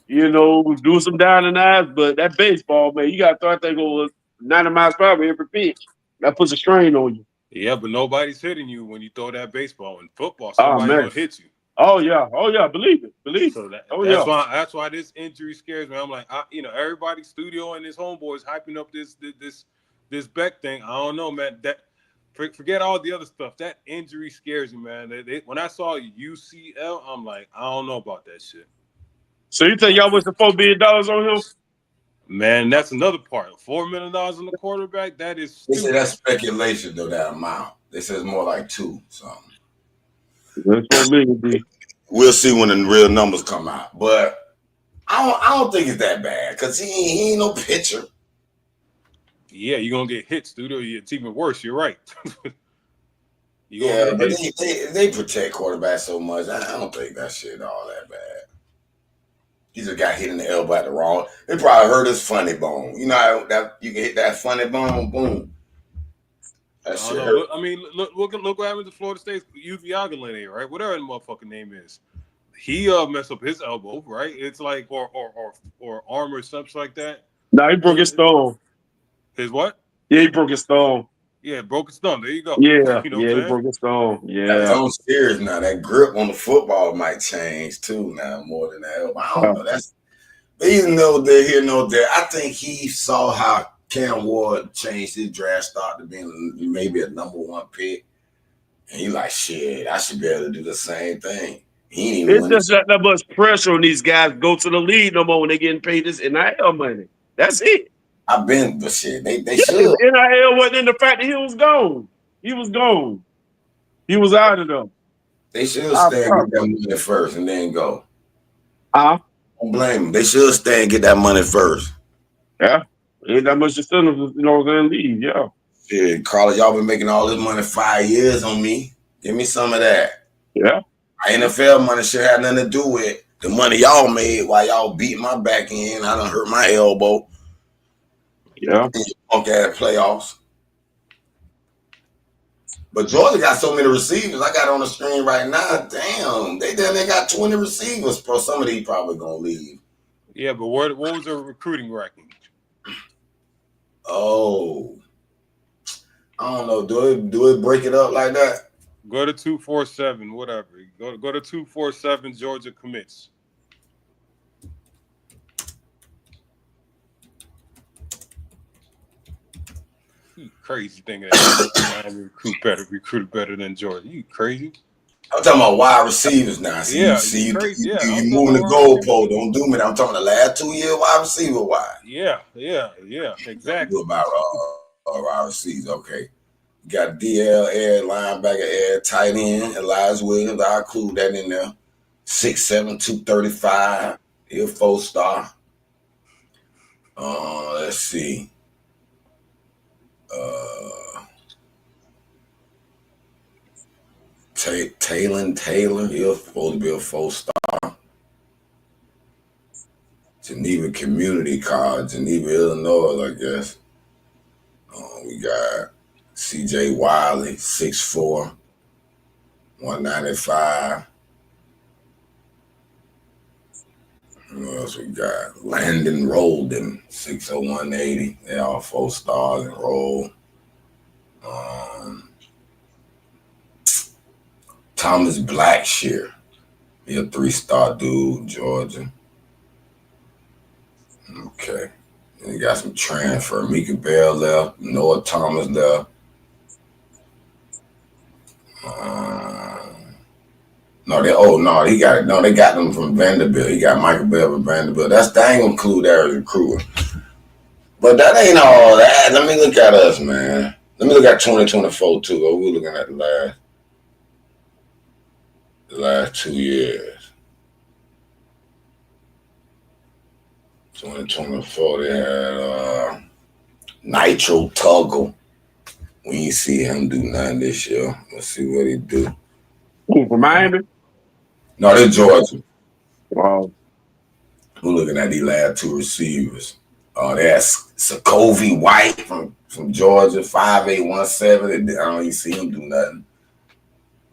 Do some down and eyes, but that baseball, man, you got to throw that thing over 90 miles per hour every pitch. That puts a strain on you. Yeah, but nobody's hitting you when you throw that baseball. In football, Oh, somebody's man. gonna hit you. Oh, yeah. Oh, yeah. Believe it. Believe it. So Oh, that's yeah. why this injury scares me. I'm like, everybody, studio and his homeboys hyping up this Beck thing. I don't know, man. Forget all the other stuff. That injury scares me, man. When I saw UCL, I'm like, I don't know about that shit. So you think y'all wasted $4 billion on him? Man, that's another part. $4 million on the quarterback. That is They say stupid. that's speculation though, that amount. They say it's more like 2 something. That's $4 million, B. We'll see when the real numbers come out. But I don't think it's that bad because he ain't no pitcher. Yeah, you're gonna get hit, studio. It's even worse. You're right. Yeah, but hit. they protect quarterbacks so much. I don't think that shit all that bad. He just got hit in the elbow at the wrong. They probably hurt his funny bone. You know how that you can hit that funny bone, boom. That I don't shit know. hurt. Look what happened to Florida State's Uviagalene, right? Whatever the motherfucking name is. He messed up his elbow, right? It's like or arm or something like that. No, he broke his thumb. His what? Yeah, he broke his thumb. Yeah, broke his thumb. There you go. Yeah, You know what yeah, I'm he saying? broke his thumb. That Yeah. thumb serious now. That grip on the football might change too now more than that elbow. I don't know. But even though they're here, no there. I think he saw how Cam Ward changed his draft stock to being maybe a #1 pick. And he like, shit, I should be able to do the same thing. He ain't even It's win just this. not that much pressure on these guys to go to the league no more when they're getting paid this NIL money. That's it. I've been, but shit, they Yeah, because should. NIL wasn't in the fact that he was gone. He was gone. He was out of them. They should I stay and get promise. that money first and then go. Uh-huh. Don't blame them. They should stay and get that money first. Yeah. Ain't that much incentive, then leave. Yeah. Shit, Carlos, y'all been making all this money 5 years on me. Give me some of that. Yeah. NFL money should have nothing to do with the money y'all made while y'all beat my back end. I done hurt my elbow. Yeah. Punk ass playoffs. But Georgia got so many receivers. I got on the screen right now. Damn, they got 20 receivers. Bro, some of these probably gonna leave. Yeah, but what was their recruiting ranking? Oh, I don't know. Do it break it up like that? Go to 247, whatever. Go to 247. Georgia commits. You crazy thinking that Miami recruited better than Georgia? You crazy? I'm talking about wide receivers now. You crazy. Yeah, I'm you talking moving the about wide receivers. goalpost. Don't do me. I'm talking the last 2 years wide receiver wide. Yeah, Don't do exactly. about wide receivers. Okay. You got DL, Air, linebacker, Air, tight end, Elijah Williams. I'll include that in there. 6'7", 235. He'll 4-star. Let's see. Taylor, he'll supposed to be a 4-star. Geneva Community College, Geneva, Illinois, I guess. We got CJ Wiley, 6'4", 195. What else we got? Landon Rolden, 6'0", 180. They all 4-stars and roll. Thomas Blackshear, he a 3-star dude, Georgia. Okay. And you got some transfer. Mika Bell left. Noah Thomas left. They got them from Vanderbilt. He got Michael Bell from Vanderbilt. They ain't gonna include that as recruiter. But that ain't all that. Let me look at us, man. Let me look at 2024 too. We're looking at the last 2 years. 2024, they had Nitro Tuggle. We ain't see him do nothing this year. Let's see what he do. Who, from Miami? No, they're Georgia. Wow. We're looking at these last 2 receivers. That's Sokovie White from Georgia, 5'8", 170. I don't even see him do nothing.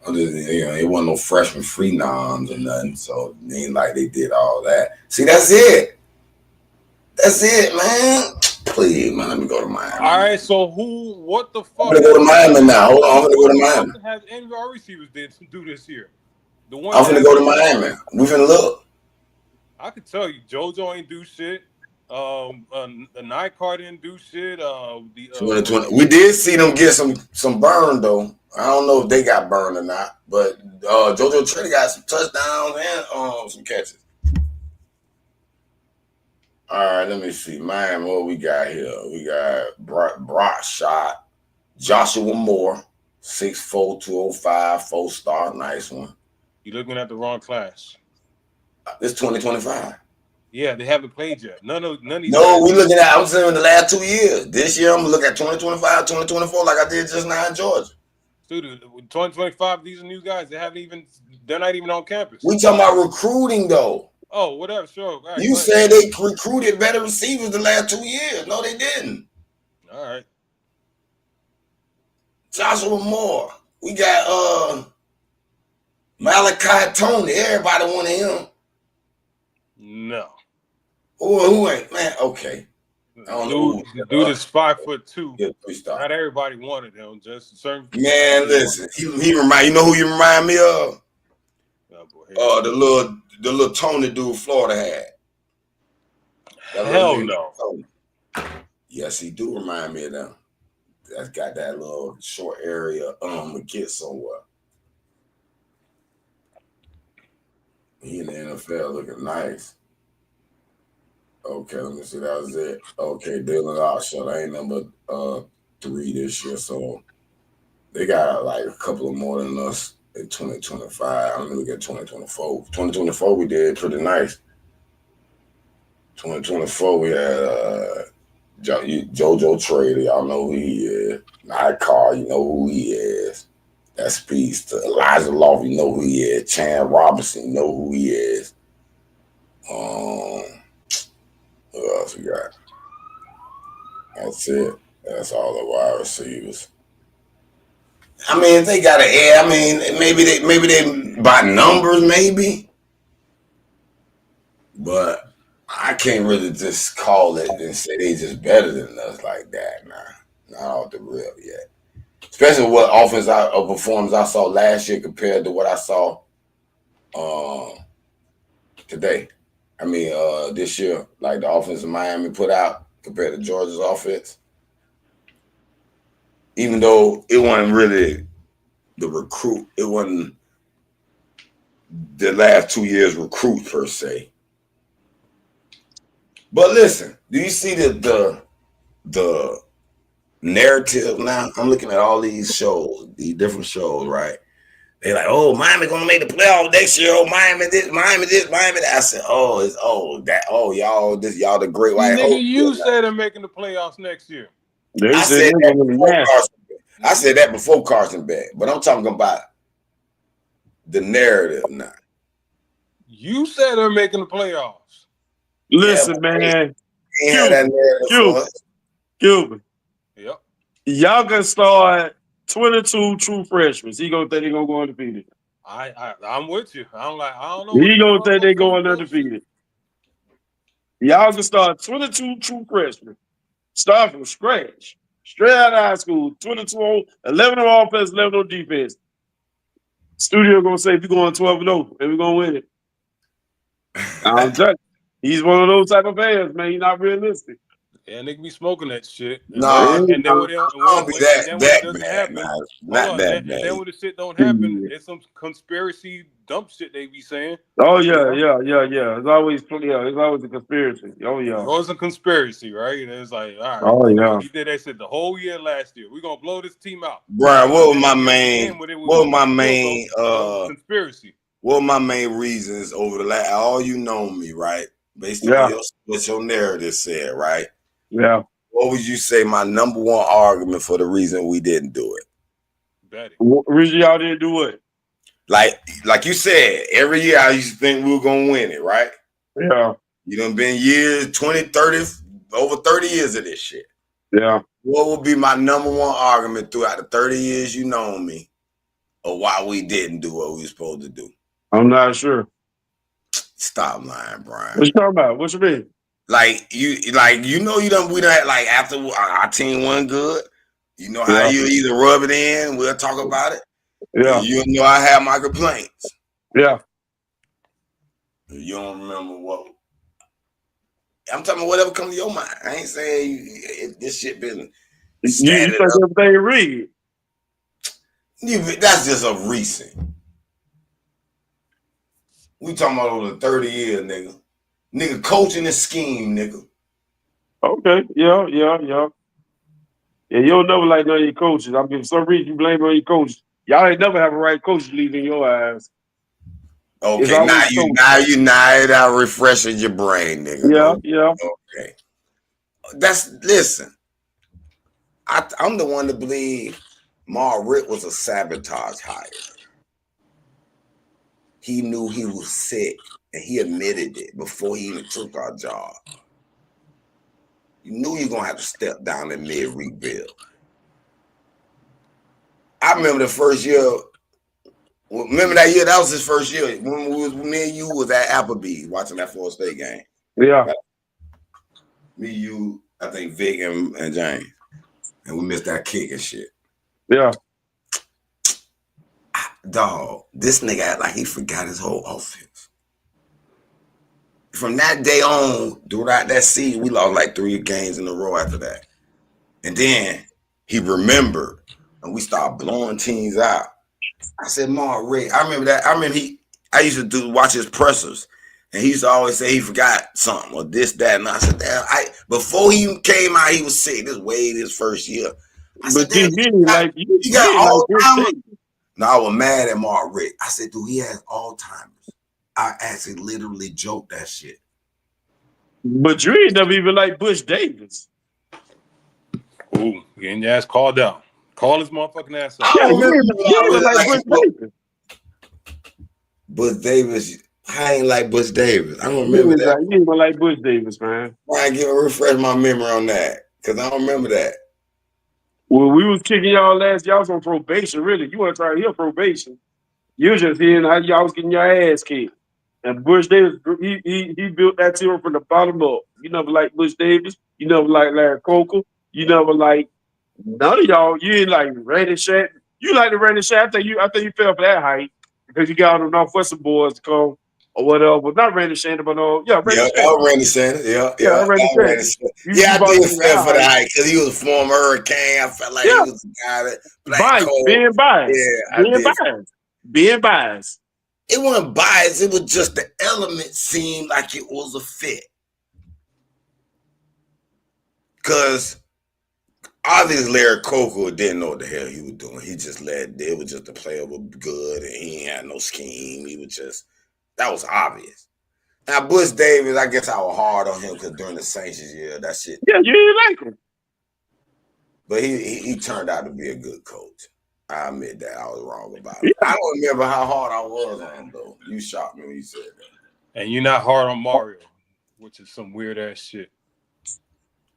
It wasn't no freshman free noms or nothing, so it ain't like they did all that. See, that's it. That's it, man. Please, man, let me go to Miami. All right, Man. so what the I'm fuck? gonna go to Miami now. Hold on, I'm gonna go to What Miami. offense has any of our receivers did do this year? The one I'm that finna has go to Miami. We finna look. I could tell you, JoJo ain't do shit. The night card didn't do shit. 2020. We did see them get some burn though. I don't know if they got burned or not, but JoJo Trinity got some touchdowns and some catches. All right, let me see. Man, what we got here? We got Brock Shot, Joshua Moore, 6'4", 205, 4-star, nice one. You looking at the wrong class. This 2025. Yeah, they haven't played yet. None of these No, guys. we looking at. I'm saying the last 2 years. This year, I'm gonna look at 2025, 2024, like I did just now in Georgia. Dude, 2025, these are new guys. They're not even on campus. We talking about recruiting though. Oh, whatever, sure. Right, You said they recruited better receivers the last 2 years. No, they didn't. all right. Joshua Moore. We got Malachi Tony. Everybody wanted him. No. Who ain't, man? Okay. I don't know who. Dude is 5'2". Yeah, 3-star. Not everybody wanted him. Just certain. Man, listen. He remind you know who you remind me of? Oh, boy, The little Tony dude Florida had. Hell no. Yes, he do remind me of them. That's got that little short area to get somewhere. He in the NFL looking nice. Okay, let me see. That was it. Okay, Dylan Austin. I ain't number 3 this year, so they got like a couple of more than us in 2025. Let me look at 2024. 2024 we did pretty nice. 2024 we had JoJo Trader. Y'all know who he is. Night Car, you know who he is. That speaks to Elijah Love, you know who he is. Chan Robinson, you know who he is. Who else we got? That's it. That's all the wide receivers. I mean, if they got an air, I mean, maybe they by numbers, maybe. But I can't really just call it and say they just better than us like that. Nah, not off the rip yet. Especially what offense performance I saw last year compared to what I saw today. I mean, this year, like the offense Miami put out compared to Georgia's offense. Even though it wasn't really the recruit, it wasn't the last 2 years recruit per se. But listen, do you see the narrative now? I'm looking at all these shows, these different shows, right? They're like, oh, Miami gonna make the playoff next year. Oh, Miami this, Miami that. I said, oh, it's y'all the great white hope. Nigga, you said they're making the playoffs next year. I said that before Carson Beck. I said that before Carson Beck, but I'm talking about the narrative now. You said they're making the playoffs. Listen, man. Cuban. Yep. Y'all can start 22 true freshmen. He gonna think they gonna go undefeated. I'm with you. I don't know. He gonna think they going undefeated. Y'all can start 22 true freshmen. Start from scratch. Straight out of high school. 22 on 11 on offense, 11 on defense. Studio gonna say if you're going 12-0, and we're gonna win it. I'm telling you, he's one of those type of fans, man. He's not realistic. Yeah, they can be smoking that shit. No, and then when it doesn't bad, happen, not that bad. And then when the shit don't happen, it's some conspiracy dump shit they be saying. Oh yeah. It's always a conspiracy. Oh yeah. It's always a conspiracy, right? And it's like, all right. Oh yeah. He did that shit the whole year last year. We're gonna blow this team out. Brian, what was my main conspiracy? What were my main reasons over the last? All you know me, right? Based on what your narrative said, right? Yeah. What would you say my number one argument for the reason we didn't do it? Betty. Reason y'all didn't do it? Like you said, every year I used to think we were gonna win it, right? Yeah. You done been years, 20, 30, over 30 years of this shit. Yeah. What would be my number one argument throughout the 30 years you know me? or why we didn't do what we were supposed to do? I'm not sure. Stop lying, Brian. What you talking about? What you mean? You done we done like after our team won good. You know how Yeah, you either rub it in, we'll talk about it, and yeah, you know I have my complaints. yeah. You don't remember what I'm talking about. Whatever comes to your mind. I ain't saying this shit been You scattered think up. everything read? That's just a recent. We talking about over 30 years, nigga. Nigga coaching the scheme, nigga. Okay, yeah, yeah, yeah. Yeah, you don't never like none of your coaches. I mean, for some reason you blame on your coaches. Y'all ain't never have a right coach leading your eyes. It's Okay, always coach. now refreshing your brain, nigga. Yeah, No, yeah. okay. Listen. I'm the one to believe Mar Rick was a sabotage hire. He knew he was sick and he admitted it before he even took our job. You knew you were gonna have to step down in mid rebuild. I remember the first year. Remember that year? That was his first year. When me and you was at Applebee's watching that Florida State game. Yeah. Me, you, I think Vic and James, and we missed that kick and shit. Yeah. Dog, this nigga act like he forgot his whole offense. From that day on, throughout that season, we lost like 3 games in a row after that. And then he remembered, and we started blowing teams out. I said, Mark Rick, I remember that. I used to watch his pressers, and he used to always say he forgot something or this, that, and I said, damn, before he came out, he was sick. This way his first year. I said, But you damn, ain't like you got like Bush Alzheimer's? Davis. No, I was mad at Mark Rick. I said, dude, he has Alzheimer's. I actually literally joked that shit. But you ain't never even like Bush Davis. Ooh, getting your ass called out. Call his motherfucking ass out. Yeah, you ain't like Bush Davis. Bush Davis, I ain't like Bush Davis. I don't You remember that. ain't like Bush Davis, man. I give refresh my memory on that because I don't remember that. Well, we was kicking y'all ass. Y'all was on probation, really. You weren't trying to hear probation. You was just hearing how y'all was getting your ass kicked. And Bush Davis, he built that team from the bottom up. You never like Bush Davis. You never like Larry Coker. You never like none of y'all. You ain't like Randy Shat. You like the Randy Shat. I think you fell for that height because you got all the Northwestern boys to come or whatever. But not Randy Shannon, but Randy Yeah, Shannon. Randy Sanders. Yeah, Randy Randy Shannon. Sanders. You Yeah, I bought did him feel that for the height. height because he was a former Hurricane. I felt like he Yeah. was the guy that Black Biased, Cole. being biased. Yeah, I did. Being biased. It wasn't biased. It was just the element seemed like it was a fit. Because obviously Larry Coker didn't know what the hell he was doing. He just it was just the player was good and he ain't had no scheme. He was just, that was obvious. Now Bush Davis, I guess I was hard on him because during the Saints year, that shit. Yeah, you didn't like him. But he turned out to be a good coach. I admit that I was wrong about it. Yeah. I don't remember how hard I was on him though. You shocked me when you said that. And you're not hard on Mario, which is some weird ass shit.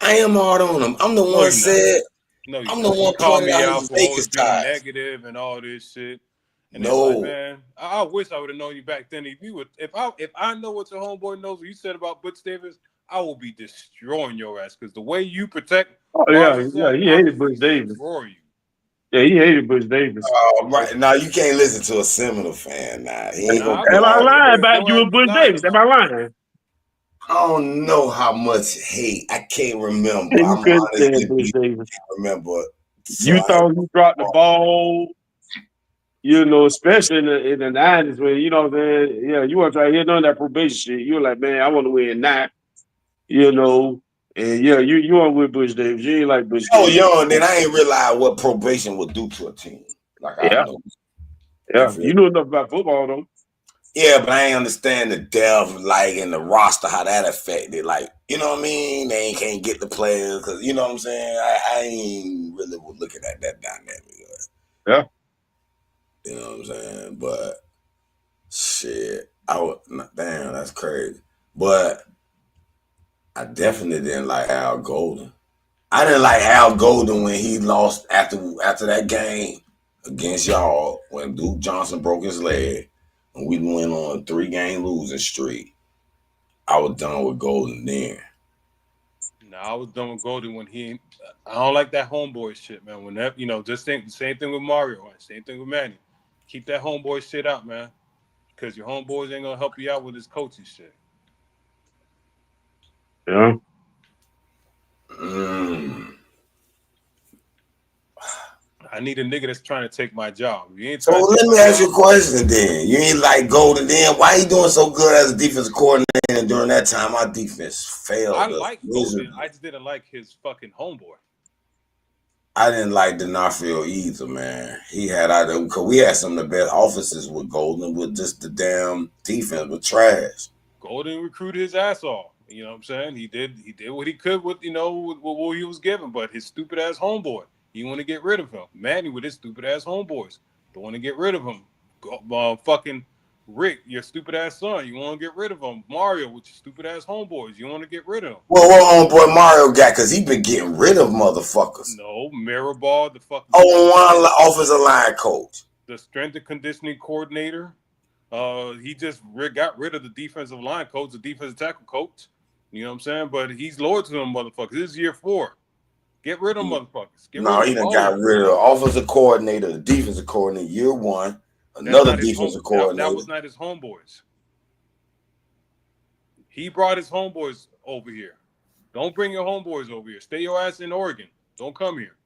I am hard on him. I'm the one said. No, I'm the one called pointed me out out his for always Lakers being ties. negative and all this shit. And no, like, man, I wish I would have known you back then. If I know what your homeboy knows, what you said about Butch Davis, I will be destroying your ass because the way you protect. He hated Bush Davis. Destroy you. Yeah, he hated Bush Davis. Right now, you can't listen to a Seminole fan. Nah, he ain't gonna Am I lying about about you with Bush Davis? Am I lying? I don't know how much hate. I can't remember. You I'm couldn't honestly stand Bush Davis. remember. So You thought he dropped the ball, especially in the 90s when, you know what I'm saying? Yeah, you weren't trying to hear none of that probation shit. You were like, man, I want to win now, And yeah, you weren't with Bush Davis. You ain't like Bush Davis. young, then I ain't realize what probation would do to a team. Like I know. Yeah, you know enough about football though. Yeah, but I ain't understand the depth, like in the roster, how that affected. Like, you know what I mean? They can't get the players because you know what I'm saying. I ain't really looking at that dynamic. Yeah, you know what I'm saying. But shit, damn, that's crazy. But I definitely didn't like Al Golden. I didn't like Al Golden when he lost after that game against y'all when Duke Johnson broke his leg and we went on a 3-game losing streak. I was done with Golden then. No, I was done with Golden when he. I don't like that homeboy shit, man. When that, just think same thing with Mario, same thing with Manny. Keep that homeboy shit out, man, because your homeboys ain't gonna help you out with his coaching shit. Yeah. Mm. I need a nigga that's trying to take my job. If you ain't So trying to take let my me ask you job, a question then. You ain't like Golden then. Why he doing so good as a defensive coordinator during that time? Our defense I failed us like Golden. miserably. I just didn't like his fucking homeboy. I didn't like D'Onofrio either, man. He had out there because we had some of the best offenses with Golden, with just the damn defense was trash. Golden recruited his ass off. You know what I'm saying? He did what he could with with what he was given, but his stupid ass homeboy, he want to get rid of him. Manny with his stupid ass homeboys, don't want to get rid of him. Fucking Rick, your stupid ass son, you want to get rid of him. Mario with your stupid ass homeboys, you want to get rid of him. Well, what homeboy Mario got? Because he been getting rid of motherfuckers. No, Mirrorball, the fucking Oh, one offensive line coach. the strength and conditioning coordinator. He just got rid of the defensive line coach, the defensive tackle coach. You know what I'm saying? But he's loyal to them motherfuckers. This is year 4. Get rid of them motherfuckers. Get rid No, of he them, done all of got them. rid of the offensive coordinator, the defensive coordinator, year 1. That's Another not his home. defensive That coordinator. was not his homeboys. He brought his homeboys over here. Don't bring your homeboys over here. Stay your ass in Oregon. Don't come here.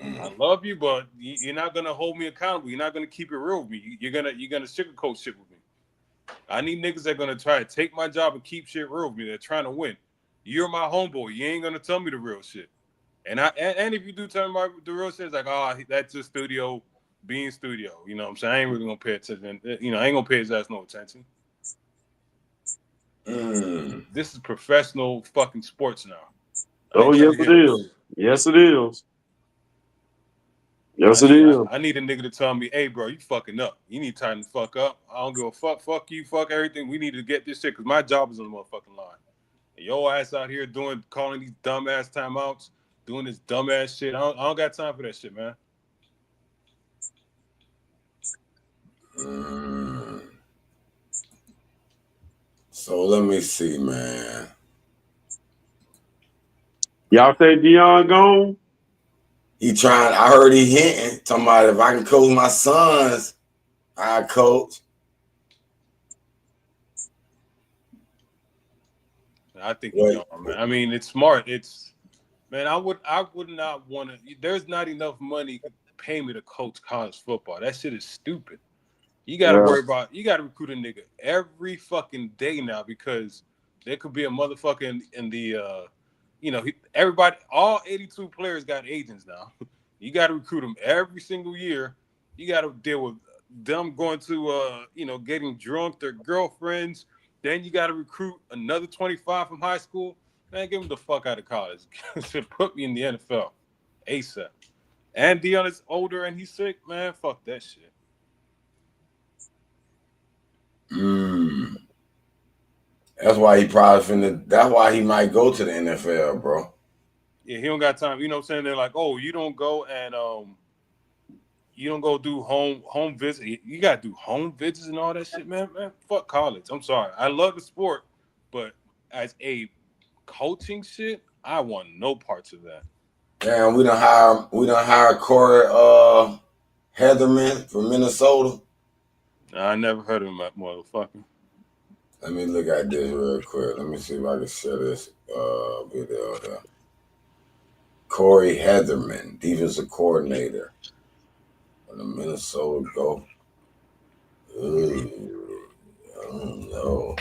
I love you, but you're not gonna hold me accountable. You're not gonna keep it real with me. You're gonna sugarcoat shit with me. I need niggas that are gonna try to take my job and keep shit real with me. They're trying to win. You're my homeboy. You ain't gonna tell me the real shit. And if you do tell me the real shit, it's like, oh, that's just studio being studio. You know what I'm saying? I ain't really gonna pay attention. I ain't gonna pay his ass no attention. Mm. This is professional fucking sports now. I Oh, ain't trying yes, to it hear this is. shit. Yes, it is. I Yes, it need is. I, I need a nigga to tell me, hey, bro, you fucking up. You need time to fuck up. I don't give a fuck. Fuck you. Fuck everything. We need to get this shit because my job is on the motherfucking line. And your ass out here calling these dumbass timeouts, doing this dumbass shit. I don't got time for that shit, man. Mm. So let me see, man. Y'all say Dion gone? He trying. I heard he hinting, talking about if I can coach my sons, I coach. I think he's Wait, gone, man. I mean, it's smart. Man, I would not want to. There's not enough money to pay me to coach college football. That shit is stupid. You got to Yeah. worry about. You got to recruit a nigga every fucking day now because there could be a motherfucker in the. Everybody, all 82 players got agents now. You got to recruit them every single year. You got to deal with them going to, getting drunk, their girlfriends. Then you got to recruit another 25 from high school. Man, get them the fuck out of college. Put me in the NFL ASAP. And Dion is older and he's sick. Man, fuck that shit. Mm. That's why he probably finna. That's why he might go to the NFL, bro. Yeah, he don't got time. You know what I'm saying? They're like, oh, you don't go and you don't go do home visit. You gotta do home visits and all that shit, man. Man, fuck college. I'm sorry. I love the sport, but as a coaching shit, I want no parts of that. Damn, we done hire Corey Heatherman from Minnesota. I never heard of him, that motherfucker. Let me look at this real quick. Let me see if I can share this video here. Corey Heatherman, defensive coordinator of the Minnesota Go. Ooh, I don't know.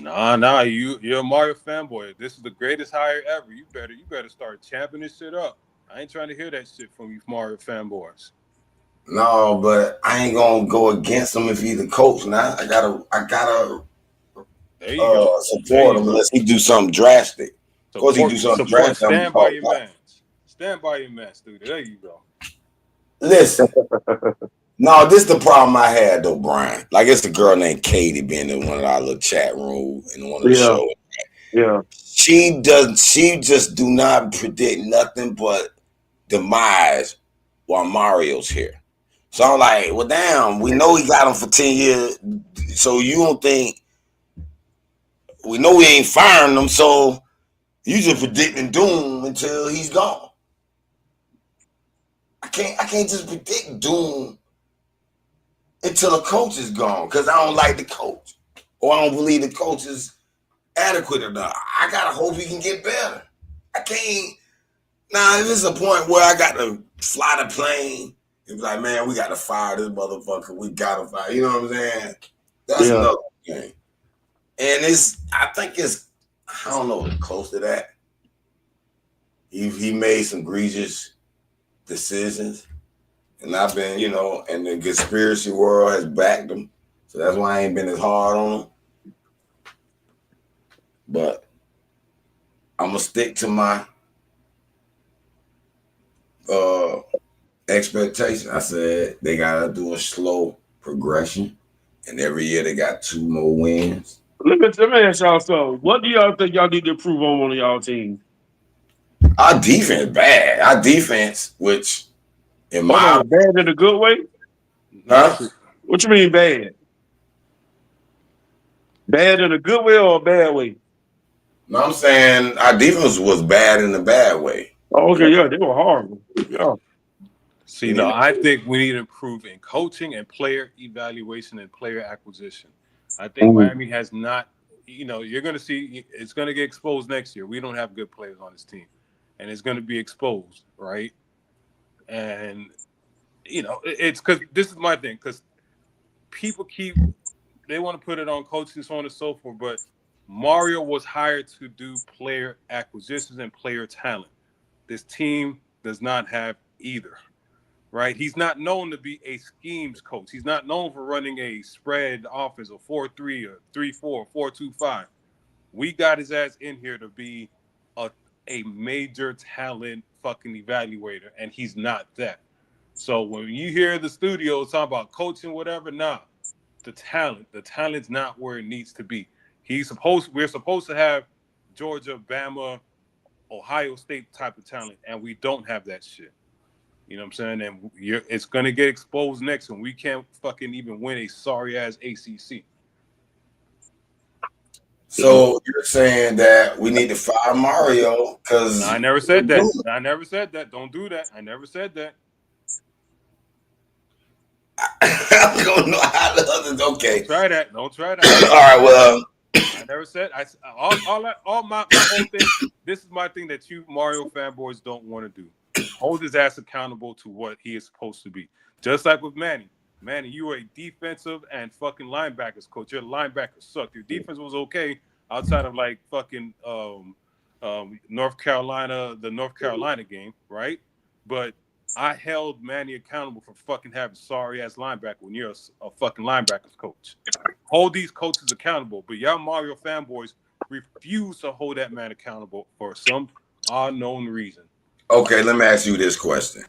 Nah, you're a Mario fanboy. This is the greatest hire ever. You better start champing this shit up. I ain't trying to hear that shit from you Mario fanboys. No, but I ain't gonna go against him if he's the coach. Now I gotta There you go. There support you him go. unless he do something drastic. Of course, he do something Support. drastic. I'm Stand by talking your about. man. Stand by your man, studio. There you go. Listen, no, this the problem I had though, Brian. Like it's a girl named Katie being in one of our little chat rooms in one of the Yeah. shows. Yeah. She does. She just do not predict nothing but demise while Mario's here. So I'm like, well, damn. We know he got him for 10 years. So you don't think we know we ain't firing him? So you just predicting doom until he's gone. I can't just predict doom until a coach is gone because I don't like the coach or I don't believe the coach is adequate enough. I gotta hope he can get better. I can't. Now, if it's a point where I got to fly the plane and be like, man, we got to fire this motherfucker. We got to fire. You know what I'm saying? That's Yeah. another thing. And I think it's, I don't know, close to that. He made some egregious decisions. And I've been, and the conspiracy world has backed him. So that's why I ain't been as hard on him. But I'm going to stick to my expectation. I said they got to do a slow progression. And every year they got 2 more wins. Let me ask y'all something. What do y'all think y'all need to improve on one of y'all team? Our defense bad. Our defense, which in Hold my on, bad in a good way? Not huh? true. What you mean bad? Bad in a good way or a bad way? No, I'm saying our defense was bad in a bad way. Oh, You know, okay, yeah, they were horrible. Yeah. See, you no, know. I think we need to improve in coaching and player evaluation and player acquisition. I think Mhm. Miami has not, you're going to see it's going to get exposed next year. We don't have good players on this team, and it's going to be exposed, right? And, it's because this is my thing, because people they want to put it on coaching, so on and so forth, but Mario was hired to do player acquisitions and player talent. This team does not have either, right? He's not known to be a schemes coach. He's not known for running a spread offense, a 4-3 or 3-4, 4-2-5. We got his ass in here to be a a major talent fucking evaluator, and he's not that. So when you hear the studio talking about coaching, whatever, nah, the talent's not where it needs to be. We're supposed to have Georgia, Bama, Ohio State type of talent, and we don't have that shit. You know what I'm saying? And it's gonna get exposed next, and we can't fucking even win a sorry ass ACC. So you're saying that we need to fire Mario No, because I never said that. I never said that. Don't do that. I never said that. I don't know how the others. Don't Okay. try that. Don't try that. I All never right. said that. Well, I never said I all my whole thing. This is my thing that you Mario fanboys don't want to do. Hold his ass accountable to what he is supposed to be. Just like with Manny. Manny, you were a defensive and fucking linebackers coach. Your linebackers sucked. Your defense was okay outside of like fucking North Carolina, the North Carolina game, right? But I held Manny accountable for fucking having sorry ass linebacker when you're a fucking linebackers coach. Hold these coaches accountable. But y'all Mario fanboys refuse to hold that man accountable for some unknown reason. okay. Let me ask you this question.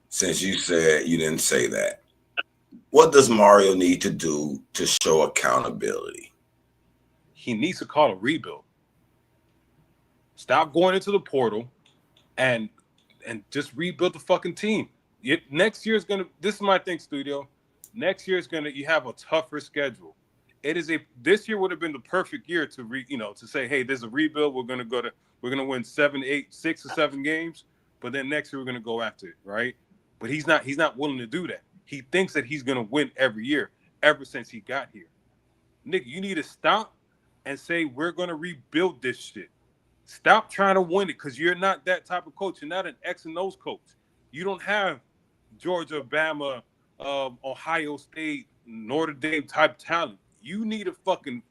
Since you said you didn't say that, what does Mario need to do to show accountability? He needs to call a rebuild. Stop going into the portal and just rebuild the fucking team. Next year's gonna. This is my thing, studio. Next year's gonna. You have a tougher schedule. It is a. This year would have been the perfect year to to say, hey, there's a rebuild. We're gonna win 7, 8, 6 or 7 games. But then next year we're gonna go after it, right? But he's not. He's not willing to do that. He thinks that he's gonna win every year. Ever since he got here, Nick, you need to stop and say we're gonna rebuild this shit. Stop trying to win it because you're not that type of coach. You're not an X and O's coach. You don't have Georgia, Bama, Ohio State, Notre Dame type talent. You need to fucking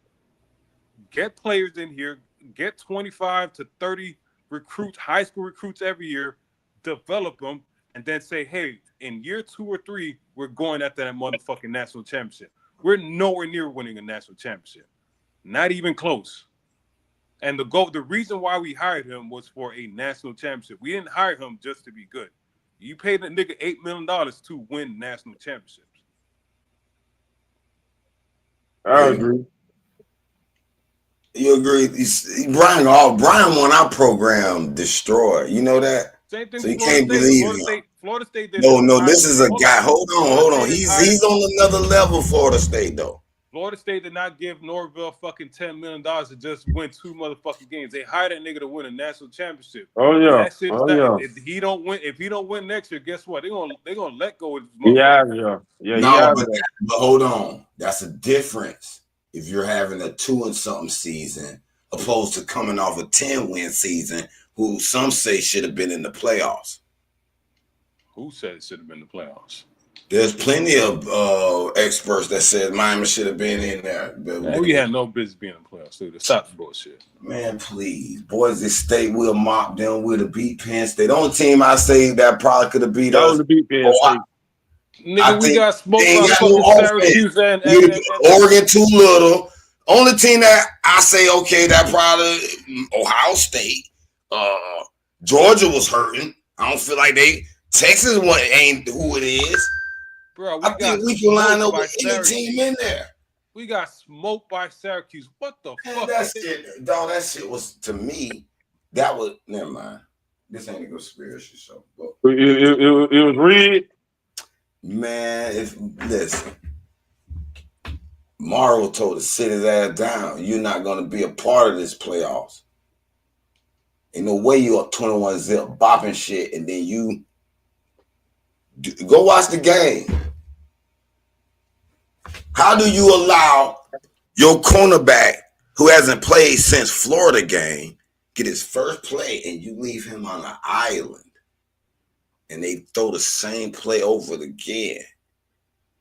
get players in here, get 25 to 30 recruits, high school recruits every year, develop them, and then say, hey, in year 2 or 3, we're going after that motherfucking national championship. We're nowhere near winning a national championship. Not even close. And the reason why we hired him was for a national championship. We didn't hire him just to be good. You paid a nigga $8 million to win national championships. I agree. You agree? Brian won our program destroyed. You know that? Same thing So with you Florida can't State. believe him. Florida State did No, is no, hired. this is a guy. Florida Hold on. State is hired. He's on another level, Florida State, though. Florida State did not give Norvell fucking $10 million to just win 2 motherfucking games. They hired that nigga to win a national championship. Oh And yeah. that shit is Oh not. yeah. If he don't win next year, guess what? They're gonna let go of this Yeah, motherfucker. yeah. Yeah, he No, out but there. hold on. That's a difference. If you're having a 2-and-something season, opposed to coming off a 10-win season, who some say should have been in the playoffs. Who said it should have been the playoffs? There's plenty of experts that said Miami should have been in there. Man, we had no business being in the playoffs, dude. Stop the bullshit. Man, please. Boise State will mop them. We'll have beat Penn State. The only team I say that probably could have beat That us. was the beat Penn State. Nigga, we got smoked they ain't by got no fucking offense. Syracuse and Oregon too little. Only team that I say, okay, that probably Ohio State. Georgia was hurting. I don't feel like Texas ain't who it is. Bro, I think we can line up with any team in there. We got smoked by Syracuse. What the fuck? That shit was, to me, that was, never mind. This ain't a conspiracy show. But it was rigged. Man, listen, Morrow told to sit his ass down. You're not going to be a part of this playoffs. Ain't no way you up 21-0 bopping shit, and then you go watch the game. How do you allow your cornerback, who hasn't played since Florida game, get his first play, and you leave him on an island, and they throw the same play over again?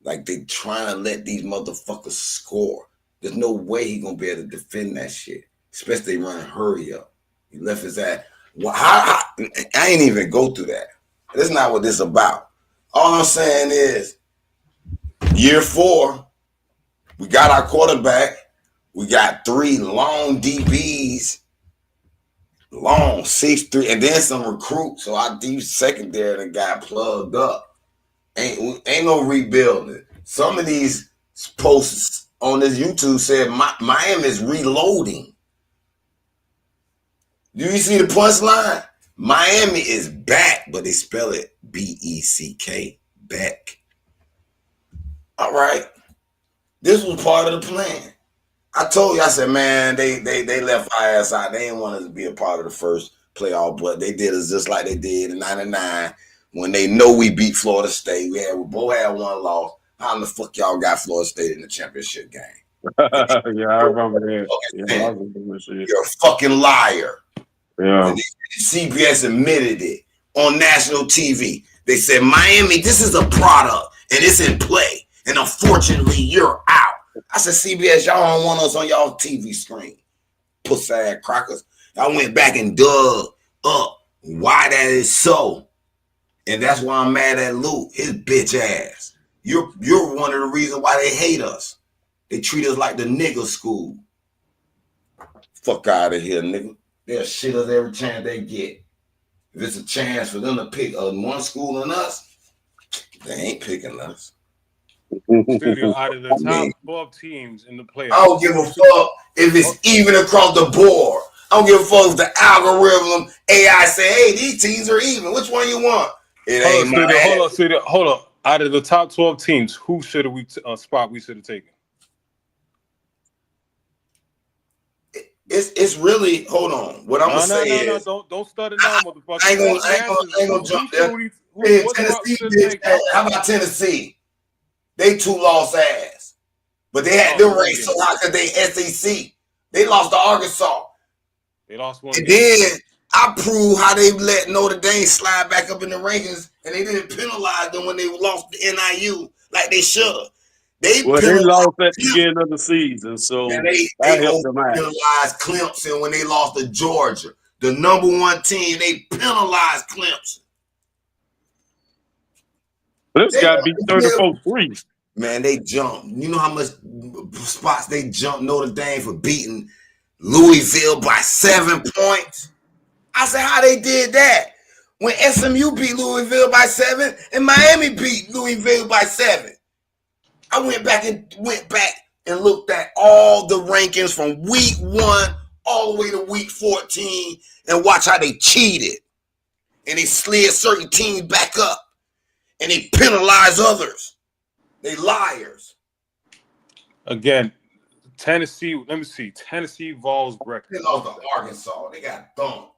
Like they trying to let these motherfuckers score. There's no way he gonna be able to defend that shit, especially running hurry up. He left his ass. Well, I ain't even go through that. That's not what this about. All I'm saying is, year 4, we got our quarterback. We got 3 long DBs, long 6'3", and then some recruits. So our deep secondary that got plugged up. Ain't no rebuilding. Some of these posts on this YouTube said Miami is reloading. Do you see the punchline? Miami is back, but they spell it B-E-C-K, Beck. All right. This was part of the plan. I told you, I said, man, they left our ass out. They didn't want us to be a part of the first playoff, but they did us just like they did in 99 when they know we beat Florida State. We both had one loss. How in the fuck y'all got Florida State in the championship game? Yeah, I remember that. Yeah, I remember that shit. You're a fucking liar. Yeah. And CBS admitted it on national TV. They said, Miami, this is a product and it's in play. And unfortunately, you're out. I said, CBS, y'all don't want us on y'all TV screen. Pussy ass crackers. I went back and dug up why that is so. And that's why I'm mad at Luke, his bitch ass. You're one of the reasons why they hate us. They treat us like the nigga school. Fuck out of here, nigga. They'll shit us every chance they get. If it's a chance for them to pick one school than us, they ain't picking us. Studio, out of the top 12 teams in the playoffs, I don't give a fuck if it's even across the board. I don't give a fuck if the algorithm AI say, hey, these teams are even. Which one you want? It ain't hold up. Out of the top 12 teams, who should we spot we should have taken? It's really, hold on. What I'm gonna say is, don't stutter now, motherfucker. I ain't gonna jump there. Tennessee, how about Tennessee? They 2 lost ass, but they had them ranked so high because they SEC. They lost to Arkansas. They lost one. And then I proved how they let Notre Dame slide back up in the rankings, and they didn't penalize them when they lost the NIU like they should have. They lost at the beginning of the season, so they penalized Clemson when they lost to Georgia, the number 1 team. They penalized Clemson. This got to be 34-3. Man, they jumped. You know how much spots they jumped Notre Dame for beating Louisville by 7 points? I said, how they did that? When SMU beat Louisville by 7 and Miami beat Louisville by 7. I went back and looked at all the rankings from week 1 all the way to week 14 and watch how they cheated and they slid certain teams back up and they penalize others. They liars. Again, Tennessee. Let me see. Tennessee Vols record. They lost to Arkansas. They got thumped.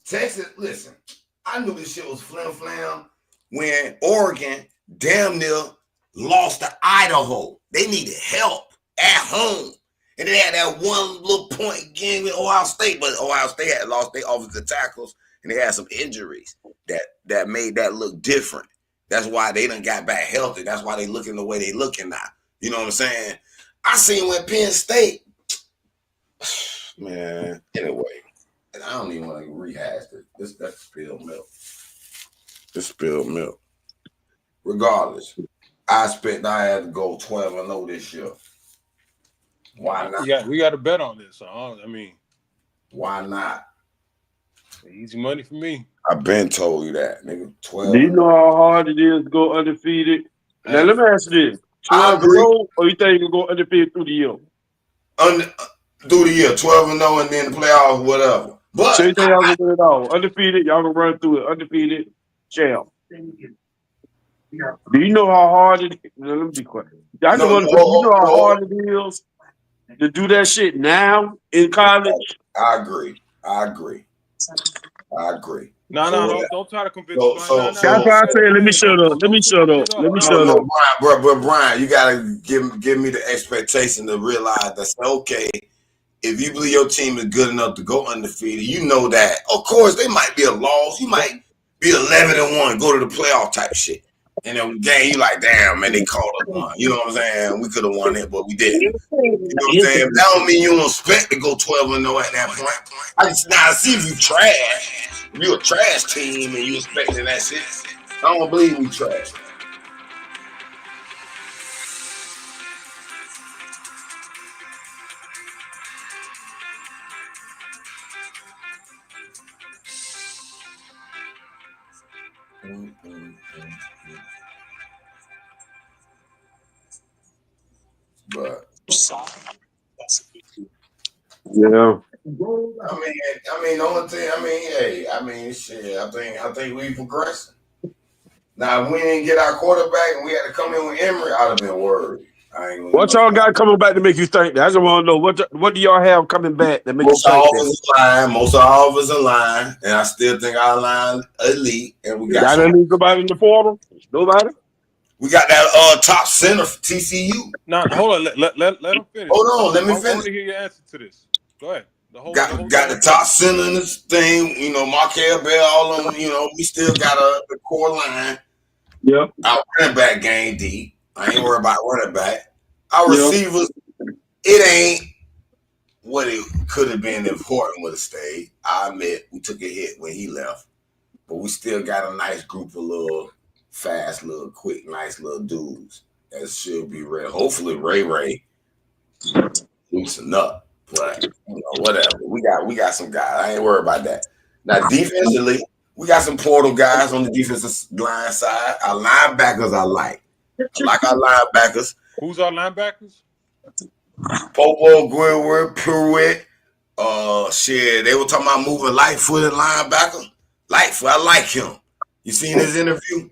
Texas, listen, I knew this shit was flim-flam when Oregon damn near lost to Idaho. They needed help at home. And they had that one little point game with Ohio State, but Ohio State had lost their offensive tackles and they had some injuries that made that look different. That's why they done got back healthy. That's why they looking the way they looking now. You know what I'm saying? I seen when Penn State, man, anyway, and I don't even want to rehash it. That's spilled milk. It's spilled milk. Regardless, I expect I had to go 12-0 this year. Why not? We got to bet on this. I mean, why not? Easy money for me. I've been told you that, nigga. 12. Do you know how hard it is to go undefeated? Now let me ask you this: 12-0, or you think you can go undefeated through the year? Through the year, 12-0, and then the playoffs, whatever. But so you think y'all gonna do it all undefeated? Y'all gonna run through it undefeated? Champ. Do you know how hard it is? Let me be quiet. Do you know how hard it is to do that shit now in college? I agree. No, don't try to convince me. That's why I said, let me shut up. But Brian, you gotta give me the expectation to realize that's okay. If you believe your team is good enough to go undefeated, you know that. Of course, they might be a loss. You might be 11-1, go to the playoff type shit. And then the game, you like, damn, man, they called us one. You know what I'm saying? We could have won it, but we didn't. You know what I'm saying? That don't mean you don't expect to go 12-0 at that point. I see if you trash. If you're a trash team and you expecting that shit, I don't believe we trash. But yeah. I mean, the only thing, shit. I think we progressing. Now, if we didn't get our quarterback and we had to come in with Emory, I'd have been worried. What y'all got coming back to make you think that? I just want to know what do y'all have coming back that make you think that? Most of our offensive line, and I still think our line elite. And we got nobody in the portal. Nobody. We got that top center for TCU. No, hold on. Let him finish. Hold on, let me finish. I want to hear your answer to this. Go ahead. Got the top center in this thing. You know, Markel Bell, all of them. You know, we still got the core line. Yep. Our running back game deep. I ain't worried about running back. Our receivers, it ain't what it could have been if Horton would have stayed. I admit we took a hit when he left, but we still got a nice group of little fast, little quick, nice little dudes that should be ready. Hopefully, Ray loosen up, but whatever. We got some guys. I ain't worried about that. Now defensively, we got some portal guys on the defensive line side. Our linebackers, I like our linebackers. Who's our linebackers? Popo, Greenwood, Pruitt. Shit, they were talking about moving light-footed linebacker. Lightfoot, I like him. You seen his interview?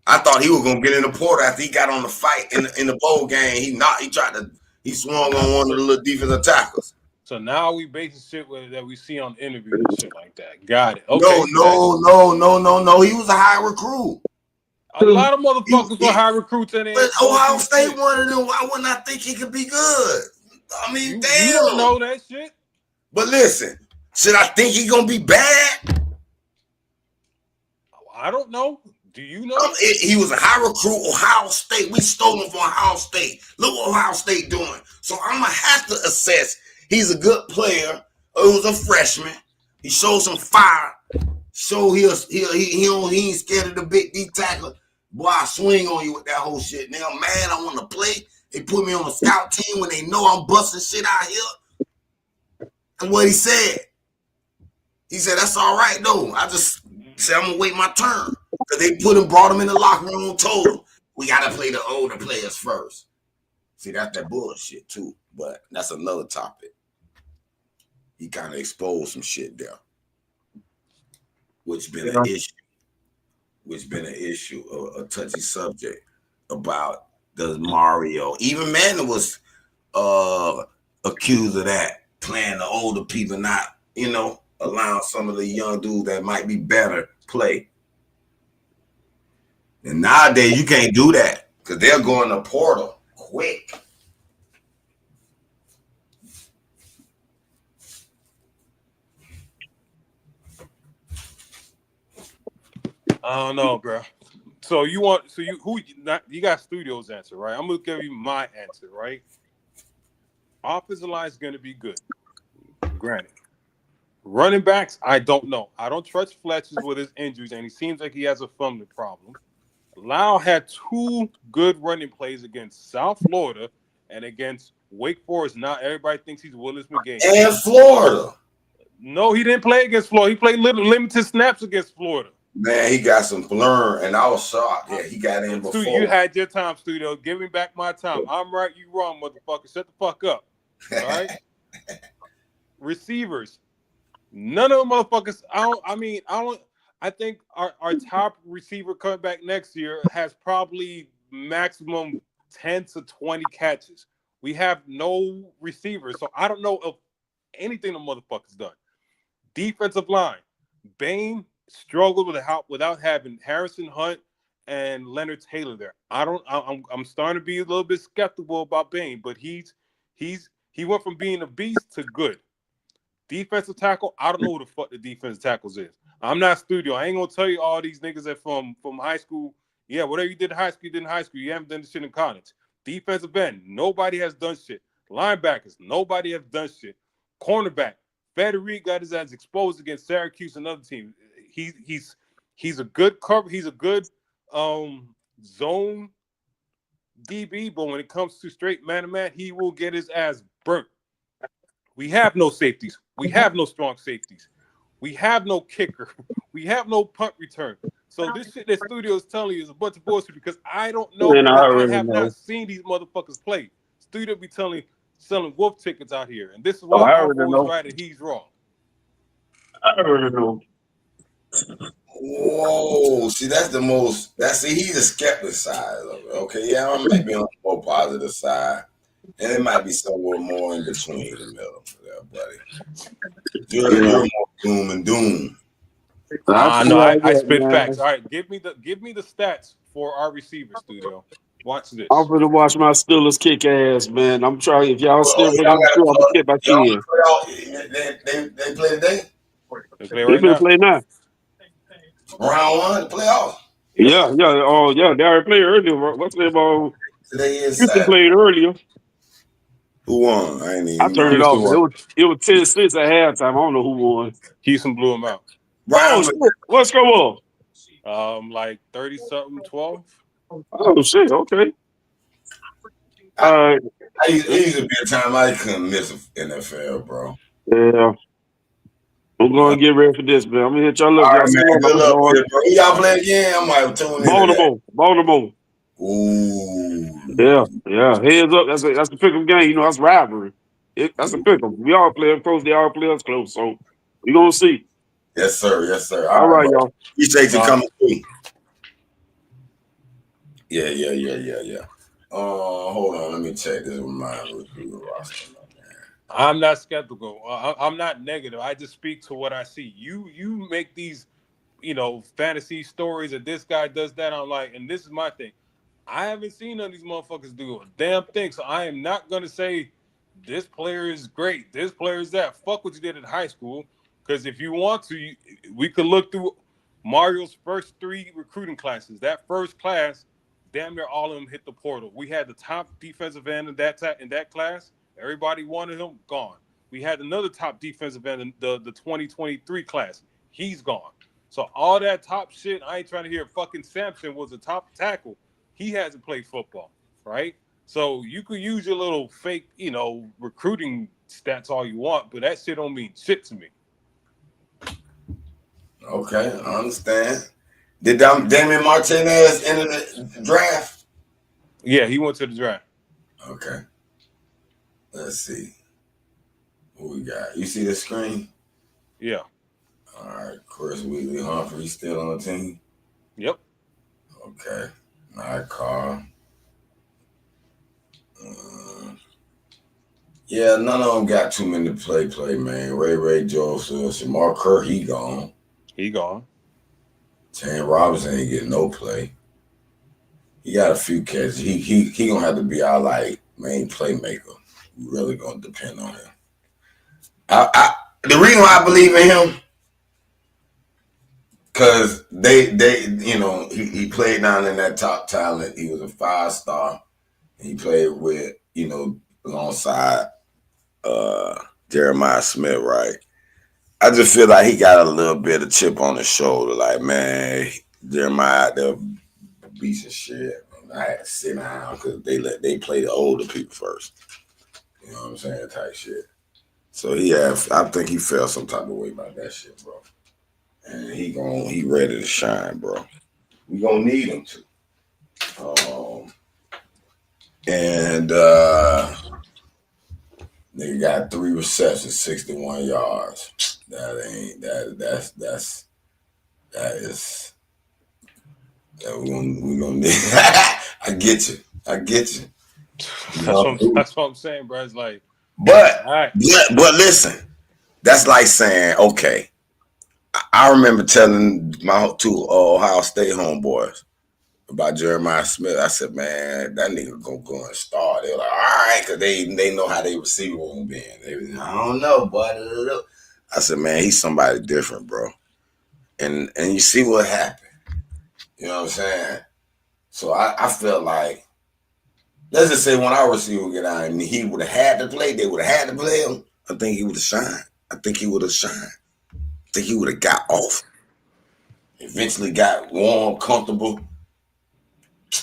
I thought he was gonna get in the portal after he got on the fight in the bowl game. He swung on one of the little defensive tackles. So now we basing shit that we see on interviews and shit like that. Got it. Okay. No. He was a high recruit. A lot of motherfuckers were high recruits in there. But Ohio State wanted him. Why wouldn't I think he could be good? I mean, damn. You don't know that shit. But listen, should I think he gonna be bad? I don't know. Do you know? He was a high recruit, Ohio State. We stole him from Ohio State. Look what Ohio State doing. So I'm gonna have to assess. He's a good player. He was a freshman. He showed some fire. He ain't scared of the big D tackler. Boy, I swing on you with that whole shit. Now, man, I want to play. They put me on a scout team when they know I'm busting shit out here. And what he said. He said, that's all right, though. I just said, I'm going to wait my turn. Because they brought him in the locker room and told him, we got to play the older players first. See, that's that bullshit too. But that's another topic. He kind of exposed some shit there, which been an Yeah. issue. A touchy subject about does Mario, even Manning was uh accused of that, playing the older people, not, allowing some of the young dudes that might be better play. And nowadays you can't do that because they're going to portal quick. I don't know, bro. So you got Studio's answer, right? I'm gonna give you my answer, right? Offensive line is gonna be good, granted. Running backs, I don't know. I don't trust Fletcher's with his injuries, and he seems like he has a fumbling problem. Lau had two good running plays against South Florida and against Wake Forest. Now everybody thinks he's Willis McGahee. And Florida. No, he didn't play against Florida. He played limited snaps against Florida. Man, he got some blur, and I was shocked. Yeah, he got in before. You had your time, Studio. Give me back my time. I'm right, you wrong, motherfucker. Shut the fuck up. All right? Receivers. None of them motherfuckers. I think our top receiver coming back next year has probably maximum 10 to 20 catches. We have no receivers, so I don't know if anything the motherfuckers done. Defensive line. Bain struggled without having Harrison Hunt and Leonard Taylor there. I'm starting to be a little bit skeptical about Bain, but he went from being a beast to good. Defensive tackle, I don't know who the fuck the defensive tackles is. I'm not Studio. I ain't gonna tell you all these niggas that from high school. Yeah, whatever you did in high school, you did in high school. You haven't done this shit in college. Defensive end, nobody has done shit. Linebackers, nobody has done shit. Cornerback, Federico got his ass exposed against Syracuse, another team. He's a good cover. He's a good zone DB, but when it comes to straight man-to-man, he will get his ass burnt. We have no safeties. We have no strong safeties. We have no kicker. We have no punt return. So this shit that Studio is telling you is a bunch of bullshit because I don't know. Man, I I already have know. not seen these motherfuckers play. Studio be selling wolf tickets out here, and this is Oh, why I I'm already always know. right and he's wrong. I already know. Whoa, see, he's a skeptic side of it. Okay, yeah, I might be on the more positive side, and it might be somewhere more in between the middle there, buddy. You're more doom and doom. No, I that, spit man. facts. All right, give me the stats for our receiver, Studio. Watch this. I'm gonna watch my Steelers kick ass, man. I'm trying. If y'all Well, still y'all running the got show, I'm gonna kick my y'all chin. they play today. They play They right finna now. play now. Round one, the playoffs. Yeah, yeah. Oh, yeah. They already played earlier. What's their ball? Today is Houston Saturday. played earlier. Who won? I ain't I even turned it mind. off. Houston won. It was 10-6 at halftime. I don't know who won. Houston blew him out. Oh Round. shit! What's going on? Like 30 something 12. Oh shit! Okay. I, All right. it used to be a time I couldn't miss an NFL, bro. Yeah. I'm going to get ready for this, man. I'm gonna hit y'all up. All Y'all right, man. still on? I'm Good gonna luck with join. it, bro. Y'all play again? I might tune into that. Baltimore. Ooh. Yeah, yeah. Heads up. That's the pick'em game. You know, that's rivalry. That's a pick'em. We all play them close. They all play us close. So we gonna see. Yes, sir. Yes, sir. All All right, right, bro. y'all. Appreciate you All right. coming through. Yeah. Hold on. Let me check this with my recruiter roster. I'm not skeptical. I'm not negative. I just speak to what I see. You make these, fantasy stories that this guy does that. I'm like, and this is my thing. I haven't seen none of these motherfuckers do a damn thing. So I am not gonna say this player is great. This player is that. Fuck what you did in high school. Because if you want to, we could look through Mario's first 3 recruiting classes. That first class, damn near all of them hit the portal. We had the top defensive end in that class. Everybody wanted him, gone. We had another top defensive end in the 2023 class. He's gone. So all that top shit, I ain't trying to hear. Fucking Sampson was a top tackle. He hasn't played football, right? So you could use your little fake, recruiting stats all you want, but that shit don't mean shit to me. Okay, I understand. Did Damian Martinez enter the draft? Yeah, he went to the draft. Okay. Let's see. What we got? You see the screen? Yeah. All right. Chris Wheatley Humphrey still on the team? Yep. Okay. All right, Carl. Uh, yeah, none of them got too many play, man. Ray Joseph, Shamar Kerr, he gone. He gone. Tan Robinson ain't getting no play. He got a few catches. He gonna have to be our like main playmaker. We really gonna depend on him. The reason why I believe in him, cause they he played down in that top talent. He was a 5-star. He played with alongside Jeremiah Smith, right? I just feel like he got a little bit of chip on his shoulder. Like, man, Jeremiah, they're beast of shit. I had to sit down because they play the older people first. You know what I'm saying? Type shit. So I think he felt some type of way about that shit, bro. And he ready to shine, bro. We gonna need him to. And they got 3 receptions, 61 yards. That is that we gonna need. I get you. That's what I'm saying, bro. It's like, But all right. but listen, that's like saying, okay, I remember telling my 2 Ohio State homeboys about Jeremiah Smith. I said, man, that nigga gonna go and start. They were like, all right, because they know how they receiver room being. They was, I don't know, boy. I said, man, he's somebody different, bro. And you see what happened. You know what I'm saying? So I felt like, let's just say when our receiver get out and he would have had to play, they would have had to play him. I think he would have shined. I think he would have got off. Eventually got warm, comfortable.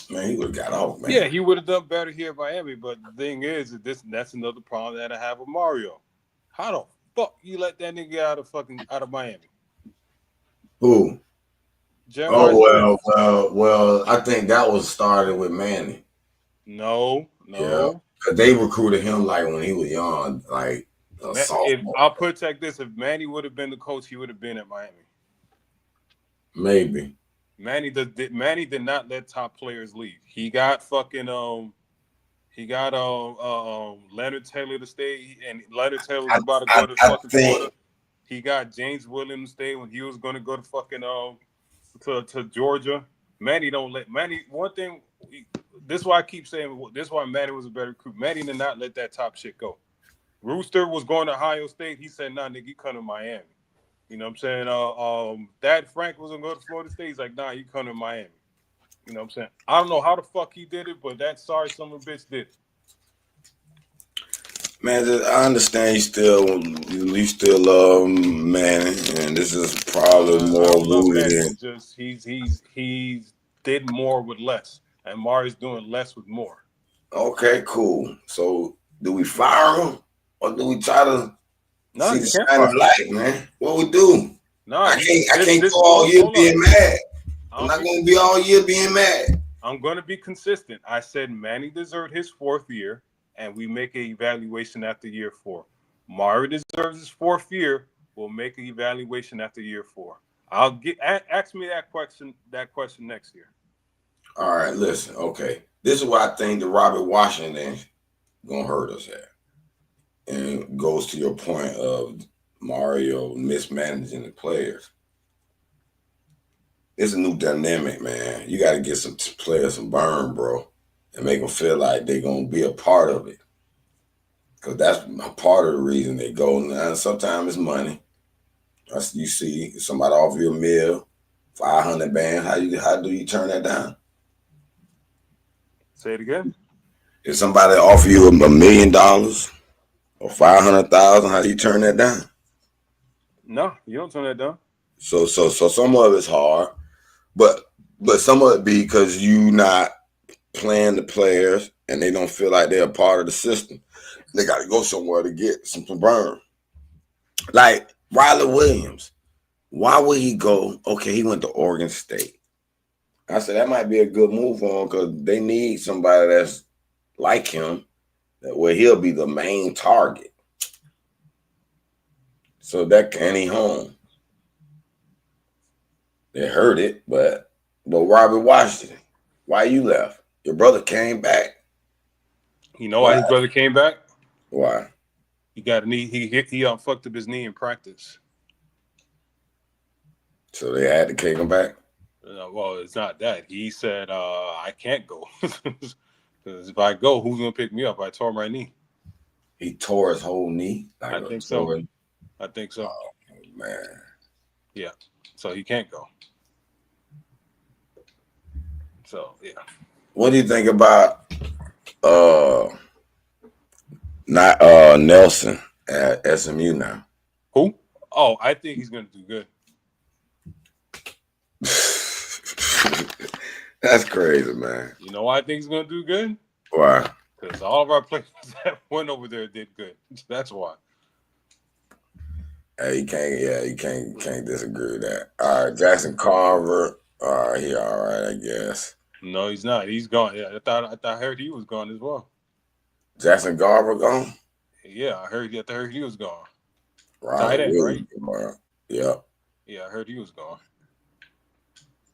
Man, he would have got off, man. Yeah, he would have done better here in Miami. But the thing is, that's another problem that I have with Mario. How the fuck you let that nigga out of Miami? Who? Jeremiah Smith. Well. I think that was started with Manny. No. Yeah, because they recruited him like when he was young, like a sophomore. I'll put it like this: if Manny would have been the coach, he would have been at Miami. Maybe. Manny did not let top players leave. He got fucking Leonard Taylor to stay, and Leonard Taylor was about to go to fucking Florida. He got James Williams to stay when he was going to go to fucking to Georgia. Manny don't let Manny. One thing, this is why I keep saying this is why Manny was a better recruit. Manny did not let that top shit go. Rooster was going to Ohio State. He said, "Nah, nigga, you come to Miami." You know what I'm saying? Dad Frank was gonna go to Florida State. He's like, "Nah, you come to Miami." You know what I'm saying? I don't know how the fuck he did it, but that sorry son of a bitch did it. Man, I understand you still love Manning, and this is probably more rooted in. Just he's did more with less, and Mario's doing less with more. Okay, cool. So do we fire him or do we try to see the shining light, man? What we do? I can't go all year being mad. I'm not gonna be all year being mad. I'm gonna be consistent. I said Manny deserved his 4th year, and we make an evaluation after year 4. Mario deserves his 4th year. We'll make an evaluation after year 4. Ask me that question next year. All right, listen. Okay, this is why I think the Robert Washington gonna hurt us at, and it goes to your point of Mario mismanaging the players. It's a new dynamic, man. You got to get some players some burn, bro, and make them feel like they're gonna be a part of it. Because that's part of the reason they go. Now, sometimes it's money. You see somebody offer you a meal, 500 bands. How do you turn that down? Say it again. If somebody offer you $1 million or 500,000, how do you turn that down? No, you don't turn that down. So some of it's hard, but some of it be because you not playing the players and they don't feel like they're a part of the system. They got to go somewhere to get some burn. Like Riley Williams, why would he go? Okay, he went to Oregon State. I said that might be a good move for him because they need somebody that's like him where he'll be the main target. So that can he home. They heard it, but Robert Washington, why you left? Your brother came back. You know why Why? his brother came back? Why? He got a knee. He fucked up his knee in practice. So they had to kick him back. Well, it's not that. He said, "I can't go because if I go, who's gonna pick me up? I tore my knee." He tore his whole knee. Like I a think so. tore. I think so. Oh man. Yeah. So he can't go. So yeah. What do you think about not Nelson at SMU now? Who? Oh, I think he's gonna do good. That's crazy, man. You know why I think he's gonna do good? Why? Because all of our players that went over there did good. That's why. Hey, you can't disagree with that. All right, Jackson Carver. All right, he all right, I guess. No, he's not. He's gone. Yeah, I heard he was gone as well. Jackson Garver gone. Yeah, I heard he was gone. Tight Ronald end, right? Williams tomorrow. Yep. Yeah, I heard he was gone.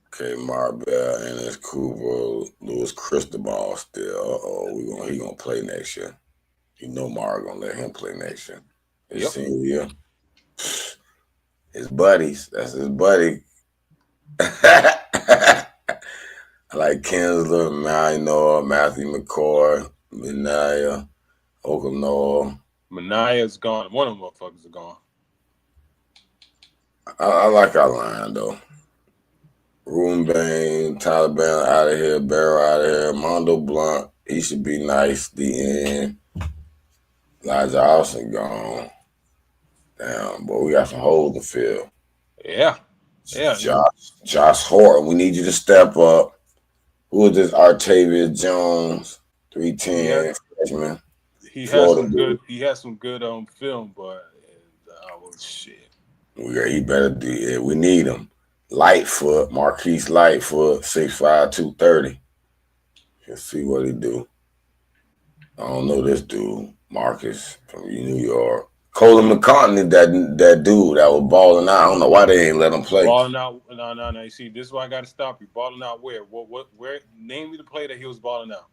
Okay, Marbell and it's Cooper, Louis Cristobal still. He gonna play next year. You know Mar gonna let him play next year. His senior year. His buddies. That's his buddy. I like Kinsler, Minor, Matthew McCoy, Minaya, Okanoa. Manaya's gone. One of them motherfuckers are gone. I like our line though. Ruben Bain, Tyler Banner out of here, Barrow out of here, Mondo Blunt, he should be nice. The end. Elijah Austin gone. Damn, boy, we got some holes to fill. Yeah. Yeah. Josh Horton, we need you to step up. Who is this? Artavius Jones, 310 freshman. He has Florida some dude. good. He has some good film, but shit. He better do it. We need him. Lightfoot, Marquise Lightfoot, 6'5", 230. Let's see what he do. I don't know this dude, Marcus from New York. Colin McCartney, that dude that was balling out. I don't know why they ain't let him play. Balling out. No. You see, this is why I got to stop you. Balling out where? Where? Name me the play that he was balling out.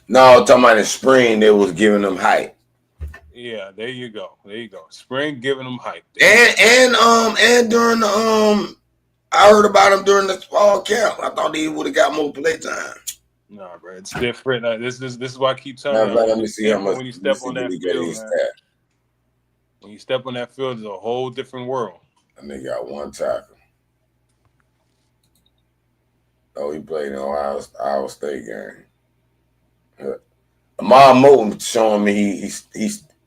No, talking about in spring, they was giving him height. Yeah, there you go. Spring giving him height. And during the I heard about him during the fall camp. I thought he would have got more play time. Nah, bro, it's different. This is why I keep telling you. Let me see how much. When you step on that field, man. When you step on that field, it's a whole different world. And they got one tackle. Oh, he played in Iowa State game. Ahmad Moulton showing me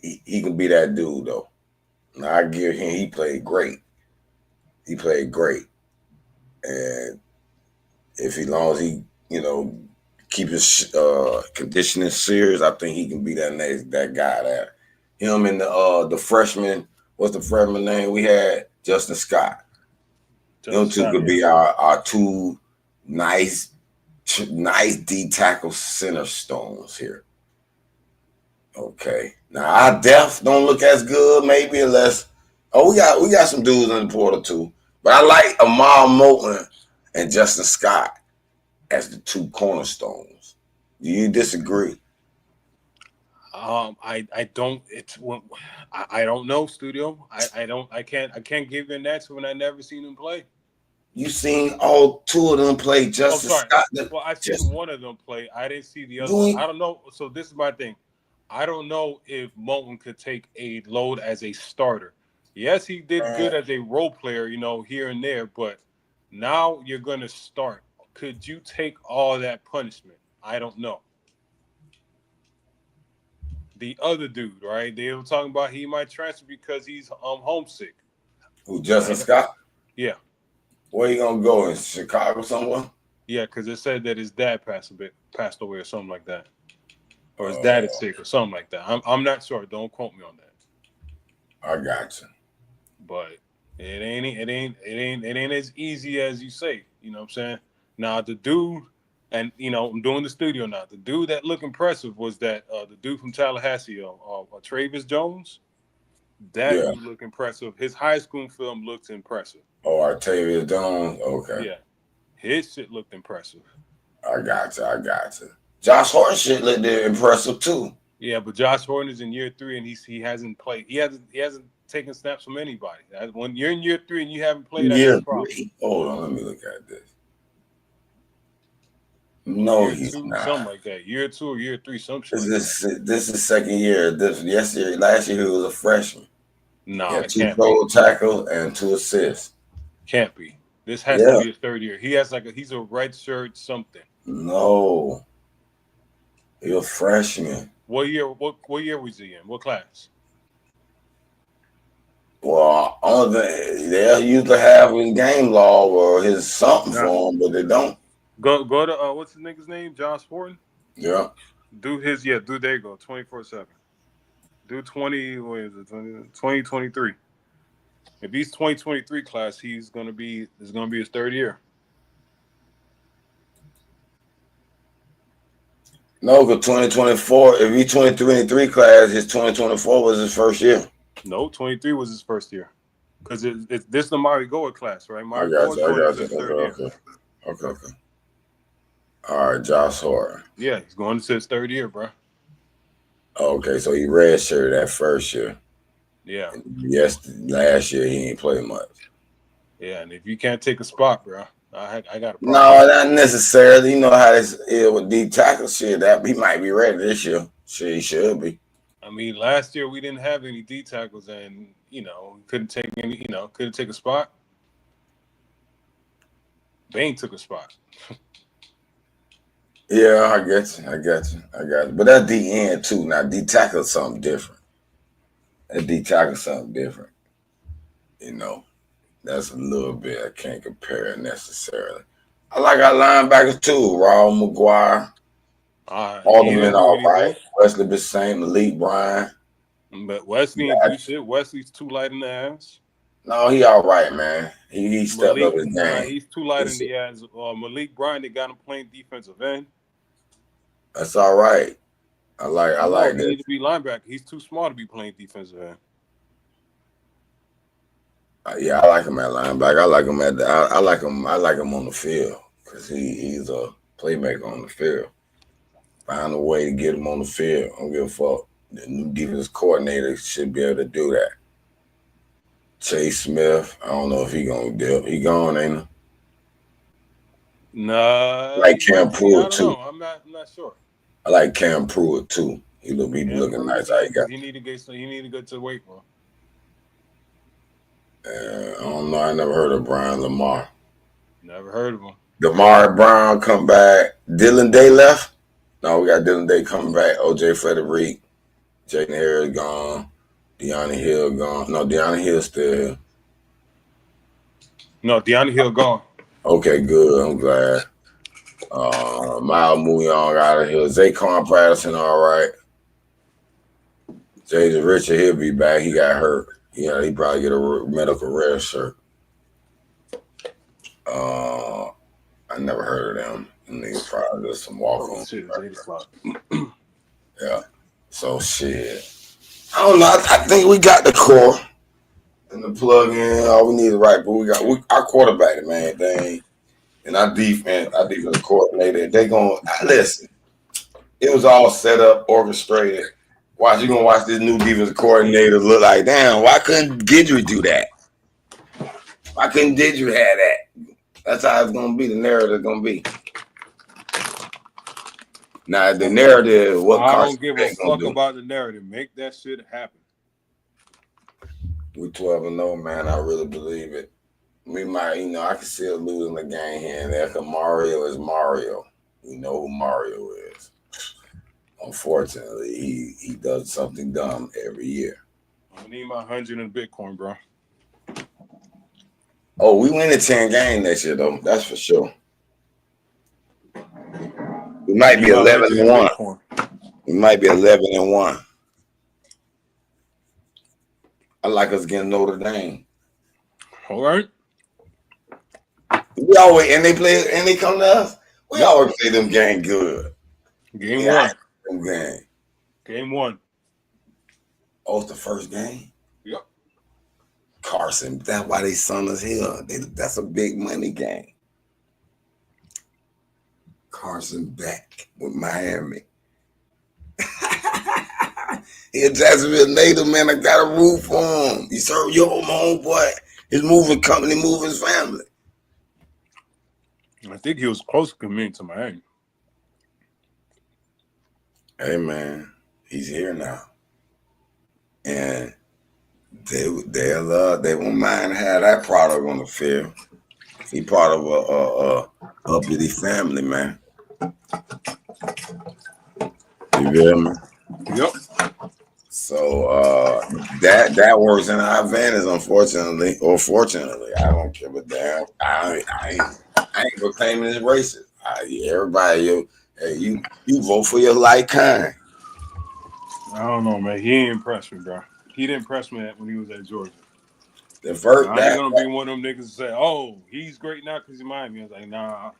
he can be that dude though. Now I give him he played great. He played great, and if he long as he keep his conditioning serious, I think he can be that guy there. Him and the freshman. What's the freshman name we had? Justin Scott. Them two could be our two nice D tackle center stones here. Okay. Now our depth don't look as good, maybe unless we got some dudes in the portal too. But I like Ahmad Moulton and Justin Scott as the two cornerstones. Do you disagree? I don't. I don't know, Studio. I can't give you an answer when I never seen him play. You seen all two of them play Justin Scott? Well, I seen one of them play. I didn't see the other one. I don't know. So this is my thing. I don't know if Moulton could take a load as a starter. Yes, he did good as a role player, here and there, but now you're going to start. Could you take all that punishment? I don't know. The other dude, right? They were talking about he might transfer because he's homesick. Who, Justin Scott? Yeah. Where you gonna go, in Chicago somewhere? Yeah, because it said that his dad passed away or something like that, or his dad is sick or something like that. I'm not sure. Don't quote me on that. I got you. But it ain't as easy as you say. You know what I'm saying? Now the dude And I'm doing the studio now. The dude that looked impressive was that the dude from Tallahassee, Travis Jones. That Yeah. dude looked impressive. His high school film looked impressive. Oh, Octavia Jones. Okay. Yeah, his shit looked impressive. I got you. I got you. Josh Horton shit looked impressive too. Yeah, but Josh Horton is in year 3 and he hasn't played. He hasn't taken snaps from anybody. When you're in year 3 and you haven't played, I got a Year problem. 3. Hold on, let me look at this. No, Year he's 2, something not. like that. Year 2 or year 3, some shit This like that. is second year. Last year he was a freshman. He No, had it 2 can't be. total tackles and 2 assists. Can't be. This has to Yeah. be his third year. He has he's a red shirt something. No. He a freshman. What year? What year was he in? What class? Well, only they'll usually have his game log or his something Nah. for him, but they don't. Go to what's the nigga's name? Josh Horton. Yeah. Do his there you go 24/7. Do 20. What is it? 2023. If he's 2023 class, it's gonna be his third year. No, because 2024, if he 2023 class, his 2024 was his first year. No, 23 was his first year. Because this is the Mari Goa class, right? I Mari got Goa's you. I going got into you. his third year. Okay. All right, Josh Horton. Yeah, he's going into his third year, bro. Okay, so he redshirted that first year. Yeah. Yes, last year he ain't played much. Yeah, and if you can't take a spot, bro, I got a problem. No, not necessarily. You know how this is with D tackle shit. That he might be ready this year. Shit, he should be. I mean, last year we didn't have any D tackles, and couldn't take a spot. Bain took a spot. Yeah, I get you. But that's D end too. Now D tackle is something different. That D tackle is something different. That's a little bit. I can't compare it necessarily. I like our linebackers too. Raul McGuire. All He them didn't in do all anything. right. Wesley Bissame, Malik Bryan. But Wesley didn't do shit. Wesley's too light in the ass. No, he all right, man. He stepped up his game. He's too light in the ass. Malik Bryan, they got him playing defensive end. That's all right. I like He that. need to be linebacker. He's too small to be playing defensive end. Yeah, I like him at linebacker. I like him I like him on the field because he's a playmaker on the field. Find a way to get him on the field. I don't give a fuck. The new defense coordinator should be able to do that. Chase Smith, I don't know if he gonna dip. He gone, ain't he? Nah. Like Cam Pruitt too. I'm not sure. I like Cam Pruitt too. He looking nice. He need to get to the weight room. I don't know. I never heard of Brian Lamar. Never heard of him. Damar Brown come back. Dylan Day left. No, we got Dylan Day coming back. OJ Frederick. Jaden Harris gone. Deanna Hill gone. No, Deanna Hill still here. No, Deanna Hill gone. Okay, good. I'm glad. Miles Mouillon out of here. Zaquan Patterson, all right. Jason Richard, he'll be back. He got hurt. Yeah, he probably get a medical red shirt. I never heard of them. And they probably just some walk-on. Yeah. So shit. I don't know. I think we got the core and the plug in. All we need is right, but we got our quarterback, man. Thing, and our defense coordinator. They gonna listen. It was all set up, orchestrated. You gonna watch this new defensive coordinator look like, damn, why couldn't Guidry do that? Why couldn't Guidry have that? That's how it's gonna be. The narrative gonna be. Now the narrative, what I Carson don't give Beck a fuck do. about the narrative. Make that shit happen. We 12-0, man. I really believe it. We might, I can see us losing the game here and there because Mario is Mario. We know who Mario is. Unfortunately, he does something dumb every year. I need my 100 in Bitcoin, bro. Oh, we win a 10 game next year, though. That's for sure. We might be 11-1. We might be 11-1. I like us getting Notre Dame. All right. We always and they come to us. We always say them game good. Game Yeah, one. them game. Game one. Oh, it's the first game. Yep. Carson, that's why they son us here. That's a big money game. Carson Beck with Miami. He a Jacksonville native, man. I got a roof for him. He served your home, boy. His moving company, moving his family. I think he was close to committing to Miami. Hey, man, he's here now, and they won't mind have that product on the field. He part of a uppity family, man. You feel me? Yep. So that works in our advantage, unfortunately or fortunately. I don't give a damn. I ain't proclaiming this racist. Everybody, you vote for your like kind. I don't know, man. He ain't impressed me, bro. He didn't impress me when he was at Georgia. The first I ain't gonna be one of them niggas to say, "Oh, he's great now because he's Miami." I was like, nah.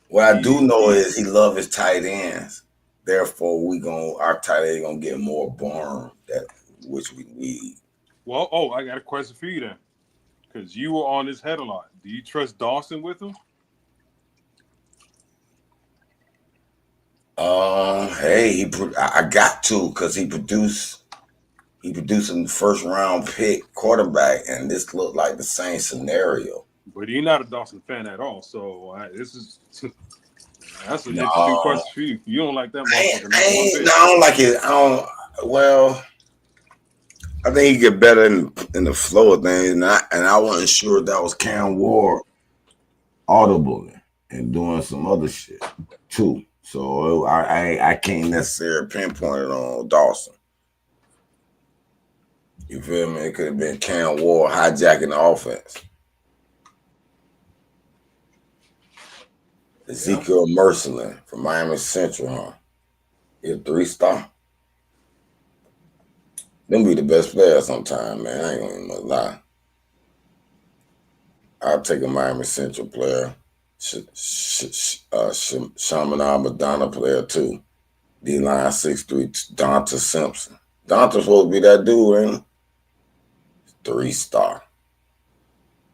What I do know is he love his tight ends. Therefore, our tight end gonna get more burn that which we need. Well, I got a question for you then, because you were on his head a lot. Do you trust Dawson with him? Hey, I got to because he produced a first round pick quarterback, and this looked like the same scenario. But you're not a Dawson fan at all, so this is that's an No, interesting question for you. You don't like that motherfucker? I don't like it. I don't. Well, I think he get better in the flow of things, and I wasn't sure that was Cam Ward audible and doing some other shit too. So I can't necessarily pinpoint it on Dawson. You feel me? It could have been Cam Ward hijacking the offense. Ezekiel Mercelin from Miami Central, huh? He a 3-star. Them be the best players sometime, man. I ain't gonna even lie. I'll take a Miami Central player. Shaman Madonna player too. D-line 6'3", Donta Simpson. Donta's supposed to be that dude, ain't he? 3-star.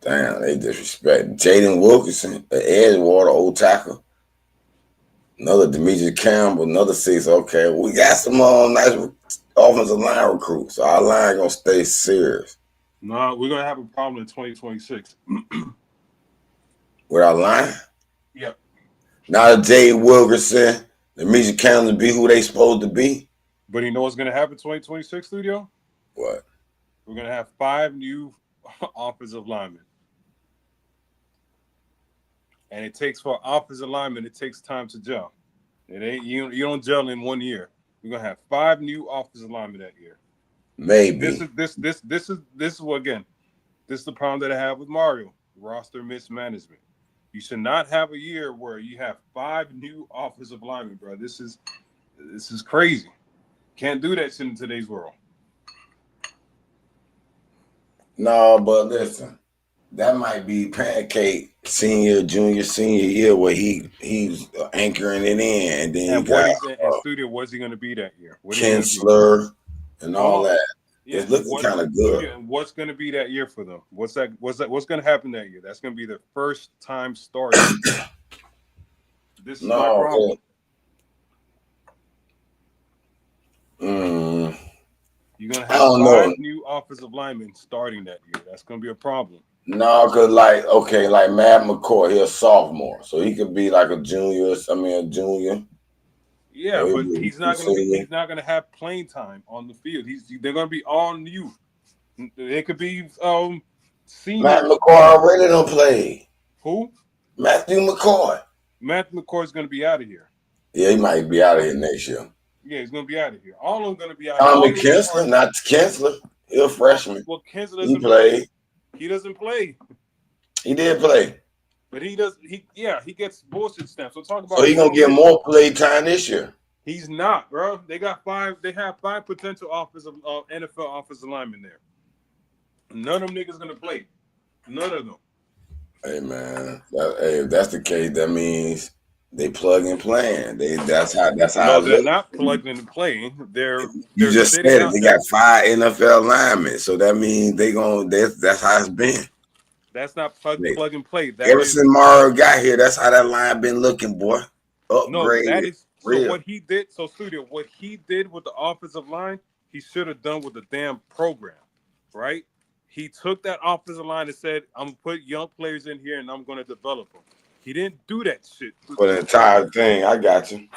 Damn, they disrespect. Jaden Wilkinson, the Edgewater old tackle. Another Demetrius Campbell, another 6. Okay, we got some nice offensive line recruits. So our line gonna stay serious. No, we're gonna have a problem in 2026. With our line? Yep. Now Jay Wilkerson, Demetrius Campbell be who they supposed to be. But you know what's gonna happen in 2026, Studio? What? We're gonna have 5 new offensive linemen. And it takes for offensive linemen, it takes time to gel. It ain't you don't gel in 1 year. We're gonna have 5 new offensive linemen that year. Maybe. This is what again. This is the problem that I have with Mario. Roster mismanagement. You should not have a year where you have 5 new offensive linemen, bro. This is crazy. Can't do that shit in today's world. No, but listen, that might be Pancake junior, senior year where he's anchoring it in, and then and you got Studio. What's he going to be that year? Kinsler and all that. Yeah, it's looking kind of good. And what's going to be that year for them? What's going to happen that year? That's going to be their first time starting. This is my problem. You're going to have 5 new offensive linemen starting that year. That's going to be a problem. No, because like Matt McCoy, he's a sophomore, so he could be like a junior. A junior. Yeah, but he's not going to have playing time on the field. They're going to be all new. It could be seniors. Matt McCoy already don't play. Who? Matthew McCoy. Matthew McCoy's going to be out of here. Yeah, he might be out of here next year. Yeah, he's going to be out of here. All of them going to be out. Tommy Kinsler, not Kinsler. He's a freshman. Well, Kinsler doesn't play. He doesn't play. He did play. But he does. He gets bullshit stamps. So talk about. So he's gonna get more play time this year. He's not, bro. They got 5. They have 5 potential NFL offensive linemen there. None of them niggas gonna play. None of them. Hey man, if that's the case, that means They plug and playing. That's how No, it they're looks. not plugging and playing. You They're just sitting said it. out. They got 5 NFL linemen, so that means that's how it's been. That's not They, plug and play. That ever is since Mario got here, that's how that line been looking, boy. no. That Upgraded, is so. real. What he did. So studio. What he did with the offensive line, he should have done with the damn program, right? He took that offensive line and said, "I'm gonna put young players in here and I'm gonna develop them." He didn't do that shit For the entire thing. I got you.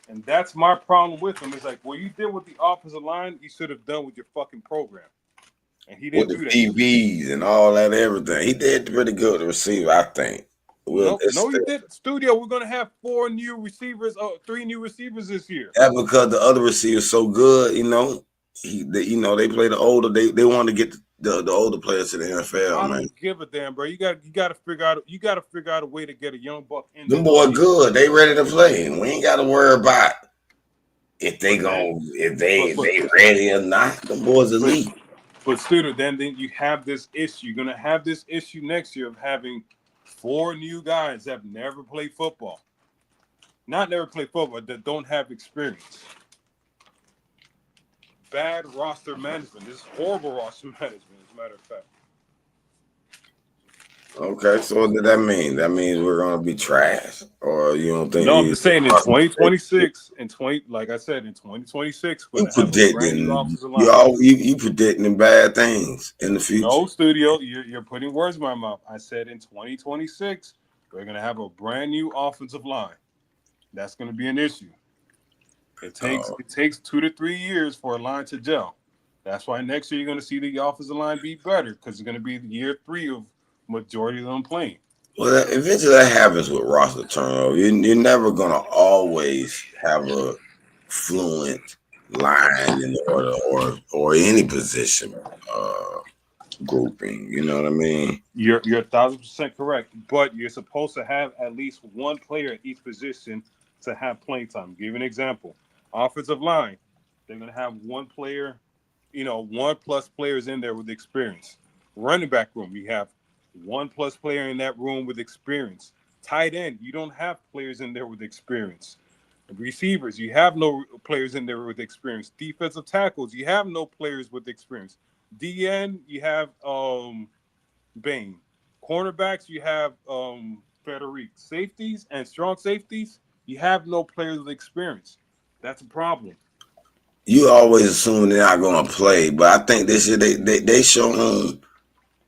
and that's my problem with him. It's like what you did with the offensive line, you should have done with your fucking program, and he With didn't the do that shit. DBs and all that, everything. He did pretty good with the receiver, I think. Well, No, it's no, you still, did. Studio, we're gonna have 4 new receivers, 3 new receivers this year. yeah, because the other receiver's so good, they play the older. They want to get the older players to the NFL, I man. don't give a damn, bro. You gotta figure out a way to get a young buck in Them there. boy good. They ready to play. We ain't got to worry about if they But then, gon' if but but they ready or not. Them boys but elite. but student, then you have this issue. You're gonna have this issue next year of having 4 new guys that have never played football. Not never played football, that don't have experience. Bad roster management. This is horrible roster management, as a matter of fact. Okay, so what did that mean? That means we're gonna be trash, or you don't think No, I'm we? just saying in 2026, like I said, in 2026, we're You gonna have a brand new predicting offensive line. you predicting bad things in the future. No, studio, you're putting words in my mouth. I said in 2026, we're gonna have a brand new offensive line. That's gonna be an issue. It takes Uh, it takes 2 to 3 years for a line to gel. That's why next year you're gonna see the offensive line be better because it's gonna be year 3 of majority of them playing. well, eventually that happens with roster turnover. You're never gonna always have a fluent line in order or any position grouping. You know what I mean? You're 1,000% correct, but you're supposed to have at least one player at each position to have playing time. Give you an example: offensive line, they're gonna have one player, 1+ players in there with experience. Running back room, you have 1+ player in that room with experience. Tight end, you don't have players in there with experience. Receivers, you have no players in there with experience. Defensive tackles, you have no players with experience. DN, you have Bain. Cornerbacks, you have Frederic. Safeties and strong safeties, you have no players with experience. That's a problem. You always assume they're not gonna play, but I think this year they shown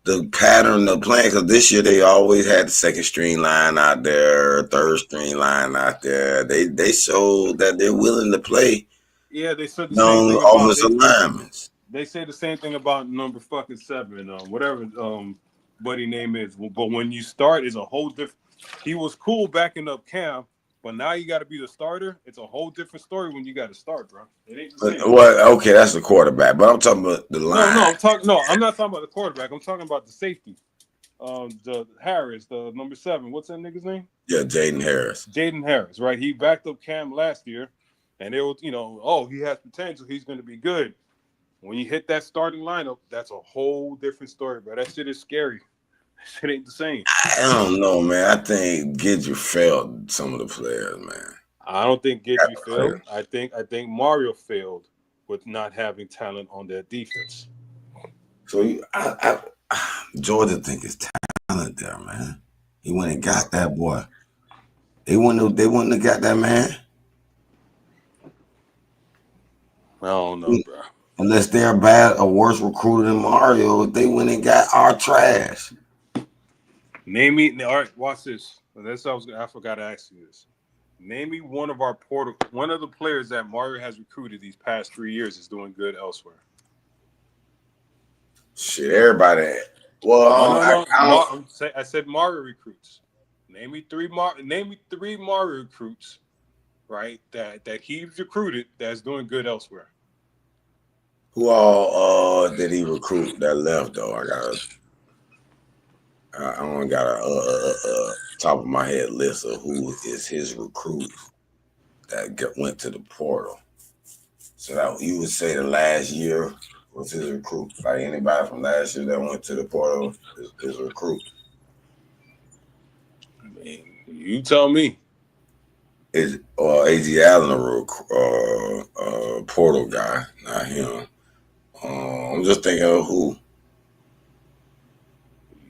the pattern of playing because this year they always had the second string line out there, third string line out there. They showed that they're willing to play Yeah, they said the same young thing about offensive linemen. they say the same thing about number fucking 7, whatever buddy name is. But when you start, it's a whole different. He was cool backing up Cam, but now you got to be the starter. It's a whole different story when you got to start, bro. It ain't the same. Well, okay, that's the quarterback, but I'm talking about the No, line. no, I'm not talking about the quarterback. I'm talking about the safety. The Harris, the number 7. What's that nigga's name? Yeah, Jaden Harris. Jaden Harris, right? He backed up Cam last year, and they were, oh, he has potential. He's going to be good. When you hit that starting lineup, that's a whole different story, bro. That shit is scary. That shit ain't the same. I don't know, man. I think Gidget failed some of the players, man. I don't think Got Gidgey the failed. players. I think Mario failed with not having talent on their defense. So Georgia think it's talent there, man. He went and got that boy. They wouldn't have got that man I don't know, bro. unless they're bad or worse recruiter than Mario. They went and got our trash. Name me. All right, watch this. I forgot to ask you this. Name me one of the players that Mario has recruited these past 3 years is doing good elsewhere. Shit, everybody. No, Well, no, I, no. I don't. I said Mario recruits. Name me three Mario recruits, right? That he's recruited that's doing good elsewhere. Who all did he recruit that left though? I only got a top of my head list of who is his recruits that went to the portal. So that you would say the last year was his recruit. Like anybody from last year that went to the portal is a recruit. I mean, you tell me. Is AZ Allen a real portal guy? Not him. I'm just thinking of who.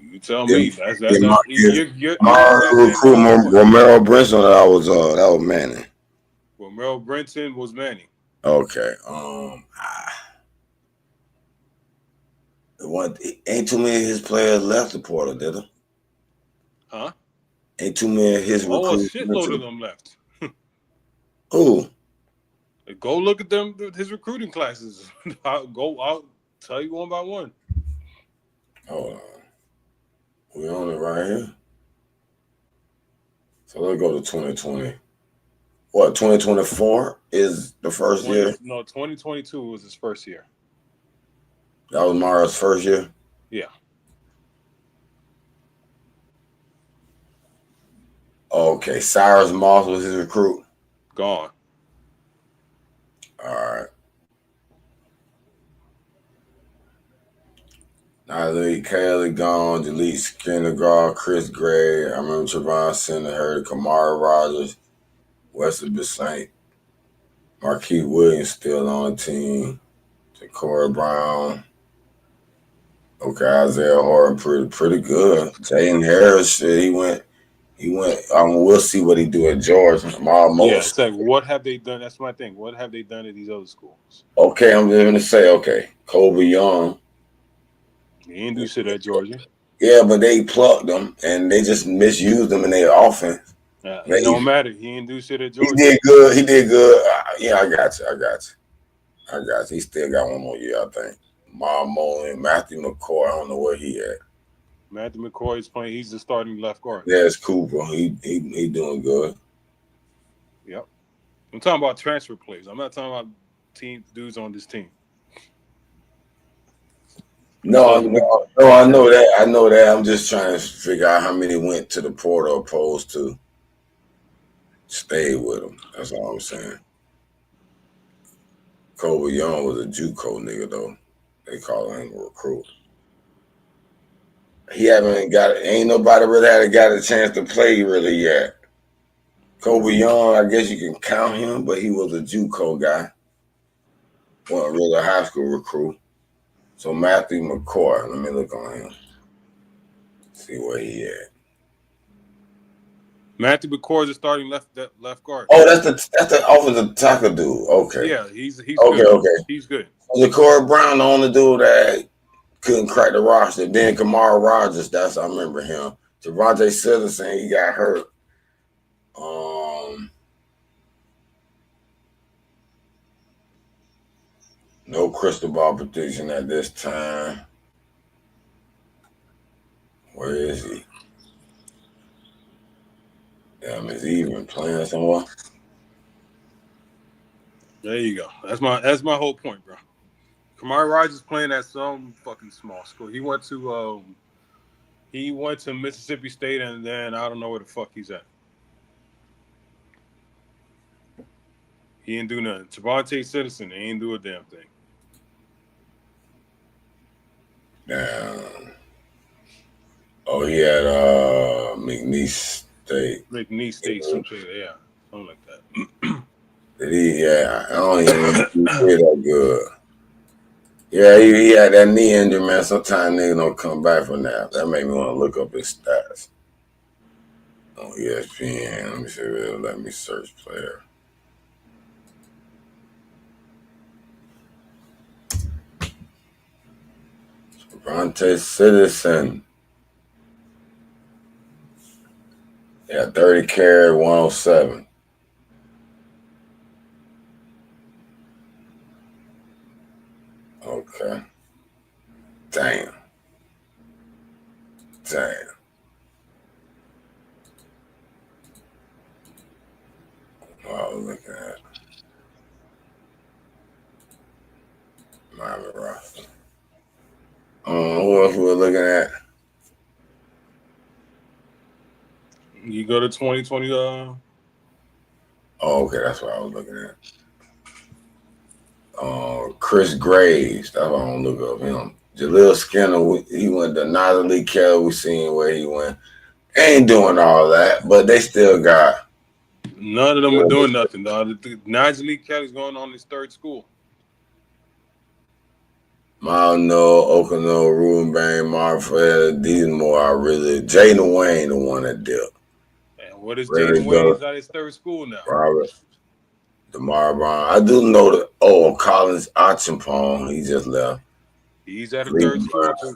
You tell Did, me. That's that. did my, That's did you're my just saying the recruit top one. Romero Brinson? That was Manning. Well, Mel Brenton was Manning. Okay. Ain't too many of his players left the portal, did there? Huh? Ain't too many of his Oh, a recruits went to shitload of the them left. who? Go look at them. His recruiting classes. I'll tell you one by one. Hold on. We on it right here. So let's go to 2020. What 2024 is the first year? 2022 was his first year. That was Mara's first year. Yeah. Okay, Cyrus Moss was his recruit. Gone. All right. Natalie Kelly gone. Delete Skinnergaard, Chris Gray. I remember Trevon Center, heard Kamara Rogers, Wesley Bissaint, Marquise Williams still on the team. Corey Brown. Okay, Isaiah Horton pretty good. Jaden Harris, shit, he went. We'll see what he do at Georgia. Yeah, Almost. it's like what have they done? That's my thing. What have they done at these other schools? Okay, I'm just gonna say, okay, Kobe Young. He didn't do shit at Georgia. Yeah, but they plucked him and they just misused him in their offense. It don't matter. He didn't do shit at He Georgia. did good. He did good. Yeah, I got you. He still got one more year, I think. Marmo and Matthew McCoy. I don't know where he at. Matthew McCoy is playing. He's the starting left guard. Yeah, it's Cooper. He doing good. Yep. I'm talking about transfer plays. I'm not talking about dudes on this team. No, I know that. I know that. I'm just trying to figure out how many went to the portal opposed to stay with him. That's all I'm saying. Kobe Young was a JUCO nigga though. They call him a recruit. Ain't nobody really got a chance to play really yet. Kobe Young, I guess you can count him, but he was a JUCO guy. Wasn't really a high school recruit. So Matthew McCoy, let me look on him. See where he at. Matthew McCoy is the starting left guard. Oh, that's the offensive tackle dude. Okay. Yeah, he's Okay, good. okay. He's good. The Corey Brown, the only dude that couldn't crack the roster. Then Kamara Rogers, I remember him. Javante Citizen, he got hurt. No crystal ball prediction at this time. Where is he? Damn, is he even playing somewhere? There you go. That's my whole point, bro. Kamari Rogers playing at some fucking small school. He went to Mississippi State, and then I don't know where the fuck he's at. He didn't do nothing. Javante Citizen, they ain't do a damn thing. Damn. Oh, he had McNeese State. McNeese State, some shit, yeah, something like that. Did he? Yeah, I don't even think he did that good. Yeah, he had that knee injury, man. Sometimes niggas don't come back from that. That made me want to look up his stats. On ESPN, let me see if it'll let me search player. Javante Citizen. Yeah, 30 carry, 107. Okay. Damn. What I was looking at. Miami roster. Who else we were looking at? You go to 2020. Oh, okay, that's what I was looking at. Chris Graves. That's why I don't look up him. Jaleel Skinner. He went to Natalie Kelly. We seen where he went. Ain't doing all that, but they still got None of them are doing nothing, dog. Nigel Lee Kelly's going on his third school. Malno, Okano, Ruben Bang, Marfred, these more are really Jaden Wayne, the one that did. And what is Really Jaden Wayne? good. He's at his third school now. Robert, DeMar Brown. I do know that. Oh, Collins Achimpong, he just left. He's at a Lee third school too.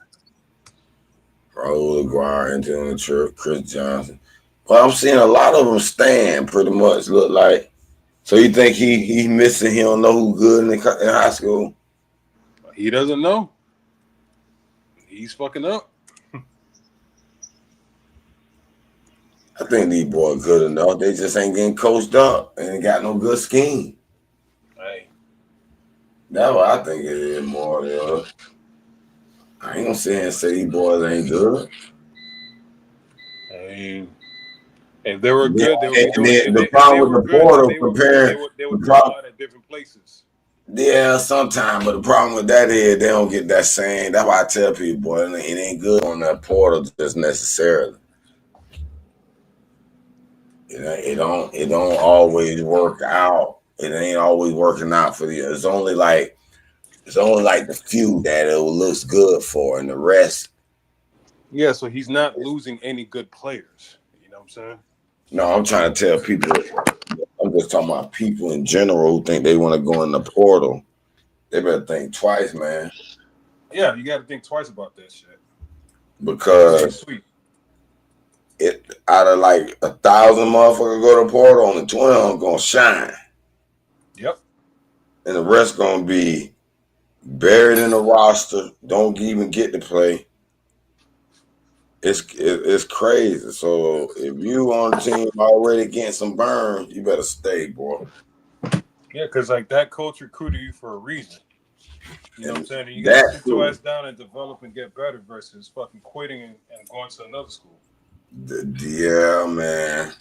Raul Aguirre, into the church, Chris Johnson. Well, I'm seeing a lot of them stand pretty much. Look like. So you think he missing? He don't know who good in high school. He doesn't know. He's fucking up. I think these boys good enough. They just ain't getting coached up and ain't got no good scheme. Hey, That's what I think it is more. I ain't gonna sit here and say these boys ain't good. hey. If they were And then, good, they would be and doing. then the If they problem were with the good, if portal they were good, comparing they the would drop problem. out at different places. Yeah, sometimes, but the problem with that is they don't get that same. That's why I tell people, boy, it ain't good on that portal just necessarily. It don't always work out. It ain't always working out for you. It's only like the few that it looks good for, and the rest. Yeah, so he's not losing any good players. You know what I'm saying? No, I'm trying to tell people. I'm just talking about people in general who think they want to go in the portal. They better think twice, man, Yeah, you got to think twice about that shit. It ain't because sweet. it out of like 1,000 motherfuckers go to the portal, only 20 of them gonna shine, Yep. and the rest gonna be buried in the roster. Don't even get to play. It's crazy. So if you on the team already getting some burn, you better stay, boy. Yeah, because like that coach recruited you for a reason. You know what I'm And saying? And you got to that sit your too. ass down and develop and get better versus fucking quitting and going to another school. Yeah, man.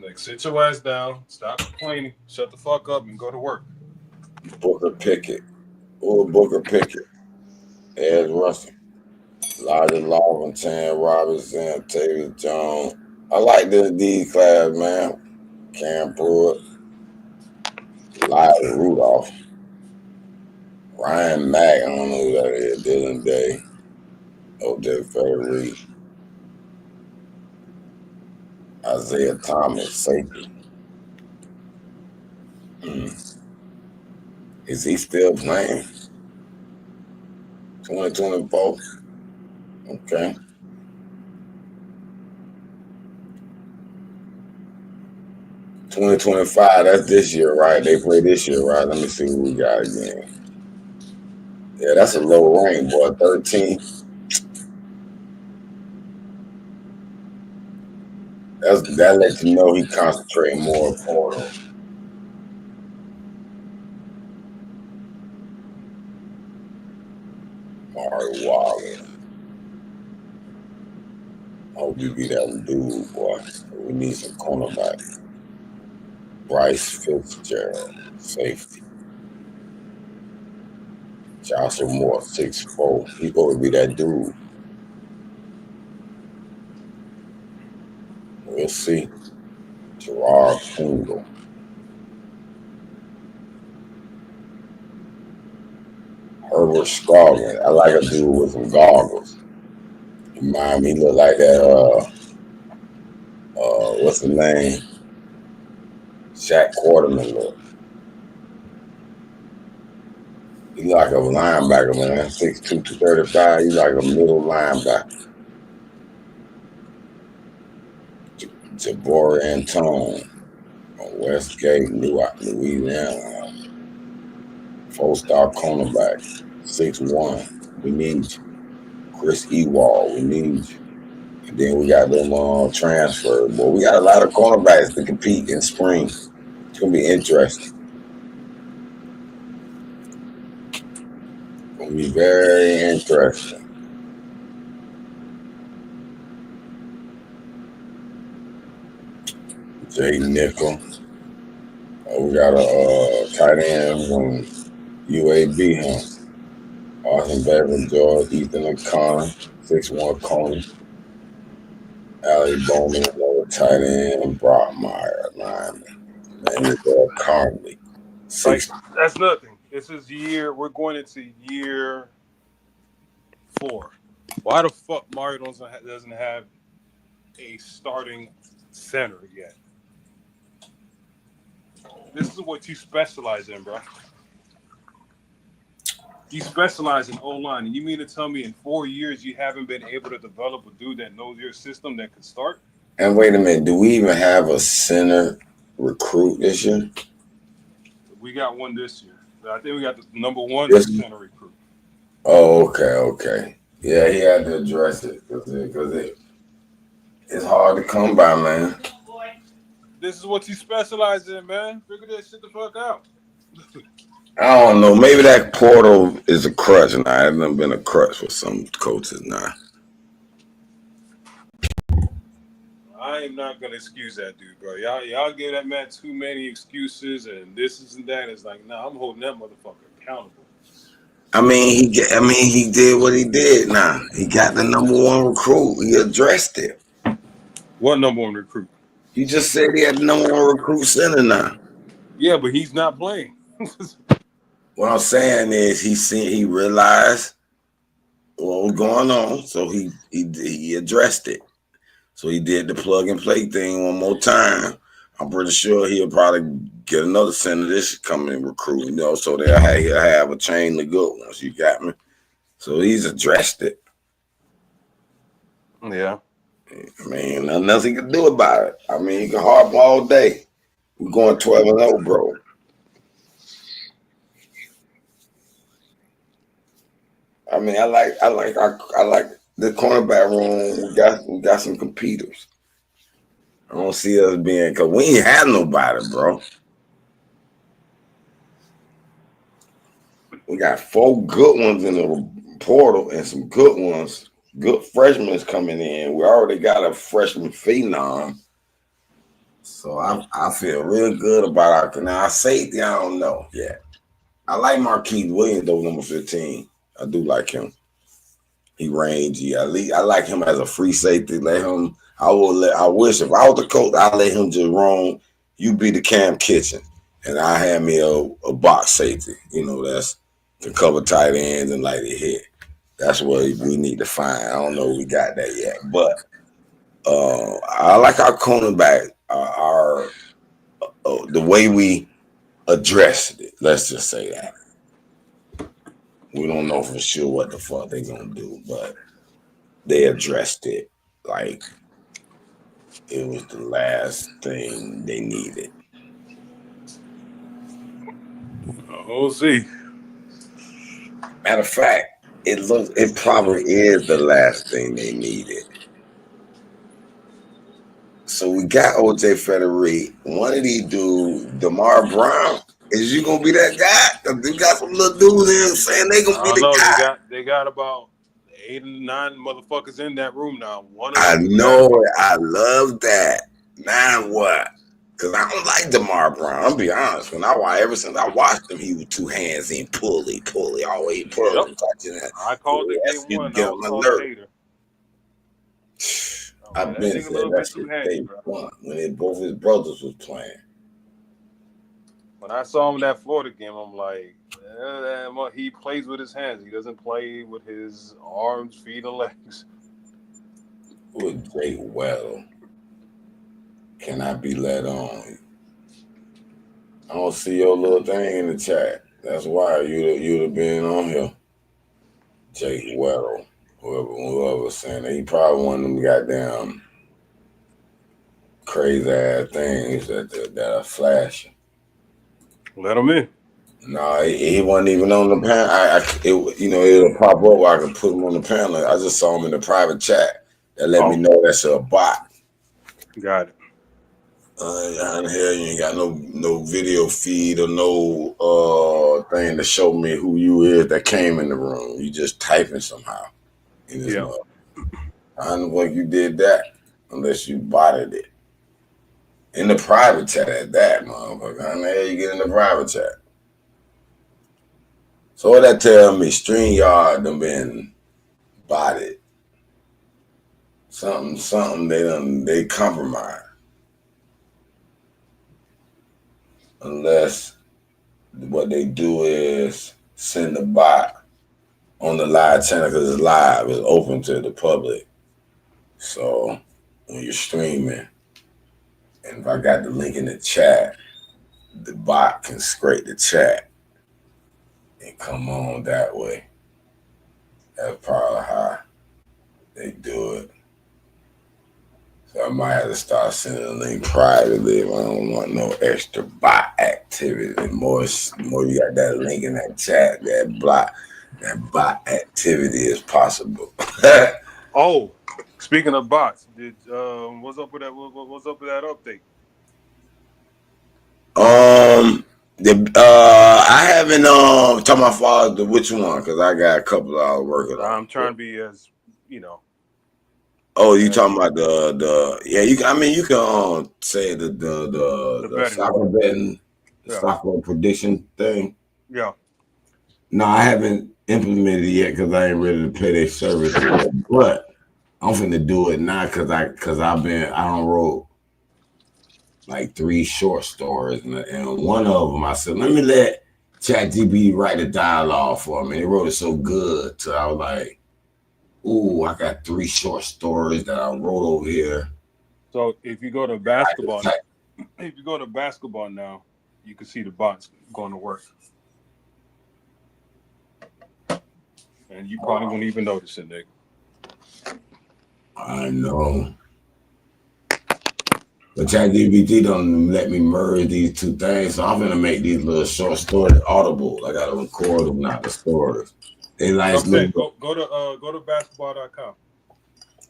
Like, sit your ass down, stop complaining, shut the fuck up, and go to work. Booker Pickett. Or Booker Pickett. Ed Russell. Elijah Lawson, Tam Robinson, Taylor Jones. I like this D class, man. Cam Pruitt, Elijah Rudolph, Ryan Mack, I don't know who that is, Dylan Day, OJ Ferry, Isaiah Thomas, safety. Hmm. Is he still playing? 2024? Okay. 2025, that's this year, right? They play this year, right? Let me see who we got again. Yeah, that's a low rank, boy. 13. That lets you know he concentrating more portal. Mari Wallace. I hope you be that dude, boy. We need some cornerback. Bryce Fitzgerald, safety. Joshua Moore, 6'4". He supposed to be that dude. We'll see. Gerard Pringle. Herbert Scoggin. I like a dude with some goggles. Remind me, look like that, what's the name? Shaq Quarterman look. He like a linebacker, man. 6'2", 235. He like a middle linebacker. Jabari Antone on Westgate, Louisiana. 4-star cornerback. 6'1". We need you. Chris Ewald, we need you. And then we got them transfer. Boy, we got a lot of cornerbacks to compete in spring. It's gonna be interesting. It's gonna be very interesting. Jay Nickel. We got a tight end from UAB, huh? Austin Beverly, George, Ethan O'Connor, 6'1" Coney, Allie Bowman, another Tight end, Brock Meyer, lineman. Manager, Conley. Like 6. that's nothing. This is year. We're going into year 4. Why the fuck Mario doesn't have a starting center yet? This is what you specialize in, bro. You specialize in O line, and you mean to tell me in 4 years you haven't been able to develop a dude that knows your system that can start? And wait a minute, do we even have a center recruit this year? We got one this year. I think we got the number one This center recruit. Oh, okay. Yeah, he had to address it because it's hard to come by, man. This is what you specialize in, man. Figure that shit the fuck out. I don't know. Maybe that portal is a crutch, and I haven't been a crutch for some coaches now. I am not gonna excuse that dude, bro. Y'all give that man too many excuses and this is and that. It's like, nah, I'm holding that motherfucker accountable. He did what he did. Now he got the number one recruit. He addressed it. What number one recruit? You just said he had the number one recruit center now. Yeah, but he's not playing. What I'm saying is he realized what was going on, so he addressed it. So he did the plug and play thing one more time. I'm pretty sure he'll probably get another center this coming recruit, so he'll have a chain of good ones. You got me? So he's addressed it. Yeah. Nothing else he can do about it. He can harp all day. We're going 12-0, bro. I like the cornerback room. We got some competitors. I don't see us being, because we ain't had nobody, bro. We got 4 good ones in the portal and some good ones, good freshmen coming in. We already got a freshman phenom. So I feel real good about our safety. I don't know yet. I like Marquise Williams, though, number 15. I do like him. He rangy. I like him as a free safety. I wish if I was the coach, I'd let him just roam. You be the Cam Kitchen, and I have me a box safety. That's can cover tight ends and like the hit. That's what we need to find. I don't know if we got that yet, but I like our cornerback, the way we addressed it. Let's just say that. We don't know for sure what the fuck they gonna do, but they addressed it like it was the last thing they needed. We'll see. Matter of fact, it probably is the last thing they needed. So we got OJ Federer. One of these dudes, DeMar Brown, is you gonna be that guy? Cause they got some little dudes in saying they gonna be the guy. They got about 8 or 9 motherfuckers in that room now. One of I them know it. I love that. Now what? Because I don't like DeMar Brown. I'll be honest. Ever since I watched him, he was 2 hands in, pulley, always pulling, touching that. I called it game 1. I was called a hater. I've been saying that shit day one when both his brothers was playing. When I saw him in that Florida game, I'm like, he plays with his hands. He doesn't play with his arms, feet, or legs. With Jake Weddle, can I be let on? I don't see your little thing in the chat. That's why you'd have been on here. Jake Weddle, whoever saying that, he probably one of them goddamn crazy ass things that are flashing. Let him in. No, he wasn't even on the panel. It'll pop up where I can put him on the panel. I just saw him in the private chat that let me know that's a bot. Got it. Down here, you ain't got no video feed or no thing to show me who you is that came in the room. You just typing somehow. Yeah. I don't know what you did that unless you botted it. In the private chat at that, motherfucker. How the hell you get in the private chat? So what that tell me? StreamYard done been botted. something they compromise unless what they do is send the bot on the live channel because it's live, it's open to the public. So when you're streaming, and if I got the link in the chat, the bot can scrape the chat and come on that way. That's probably how they do it. So I might have to start sending a link privately if I don't want no extra bot activity. The more you got that link in that chat, that bot activity is possible. Oh, speaking of bots, what's up with that? What's up with that update? I haven't told my father which one because I got a couple I was working on. I'm trying to be as you know. Oh, you talking about the yeah? You can say the soccer betting, the soccer prediction thing. Yeah. No, I haven't implemented it yet because I ain't ready to pay their service yet. But I'm finna do it now because I don't wrote like 3 short stories and one of them I said let me let ChatGPT write a dialogue for me. They wrote it so good, so I was like, ooh, I got 3 short stories that I wrote over here. So if you go to basketball, now, you can see the bots going to work, and you probably won't even notice it, Nick. I know, but ChatGPT don't let me merge these 2 things, so I'm gonna make these little short stories audible. I gotta record them, not the stories. They like I'm saying, go to basketball.com.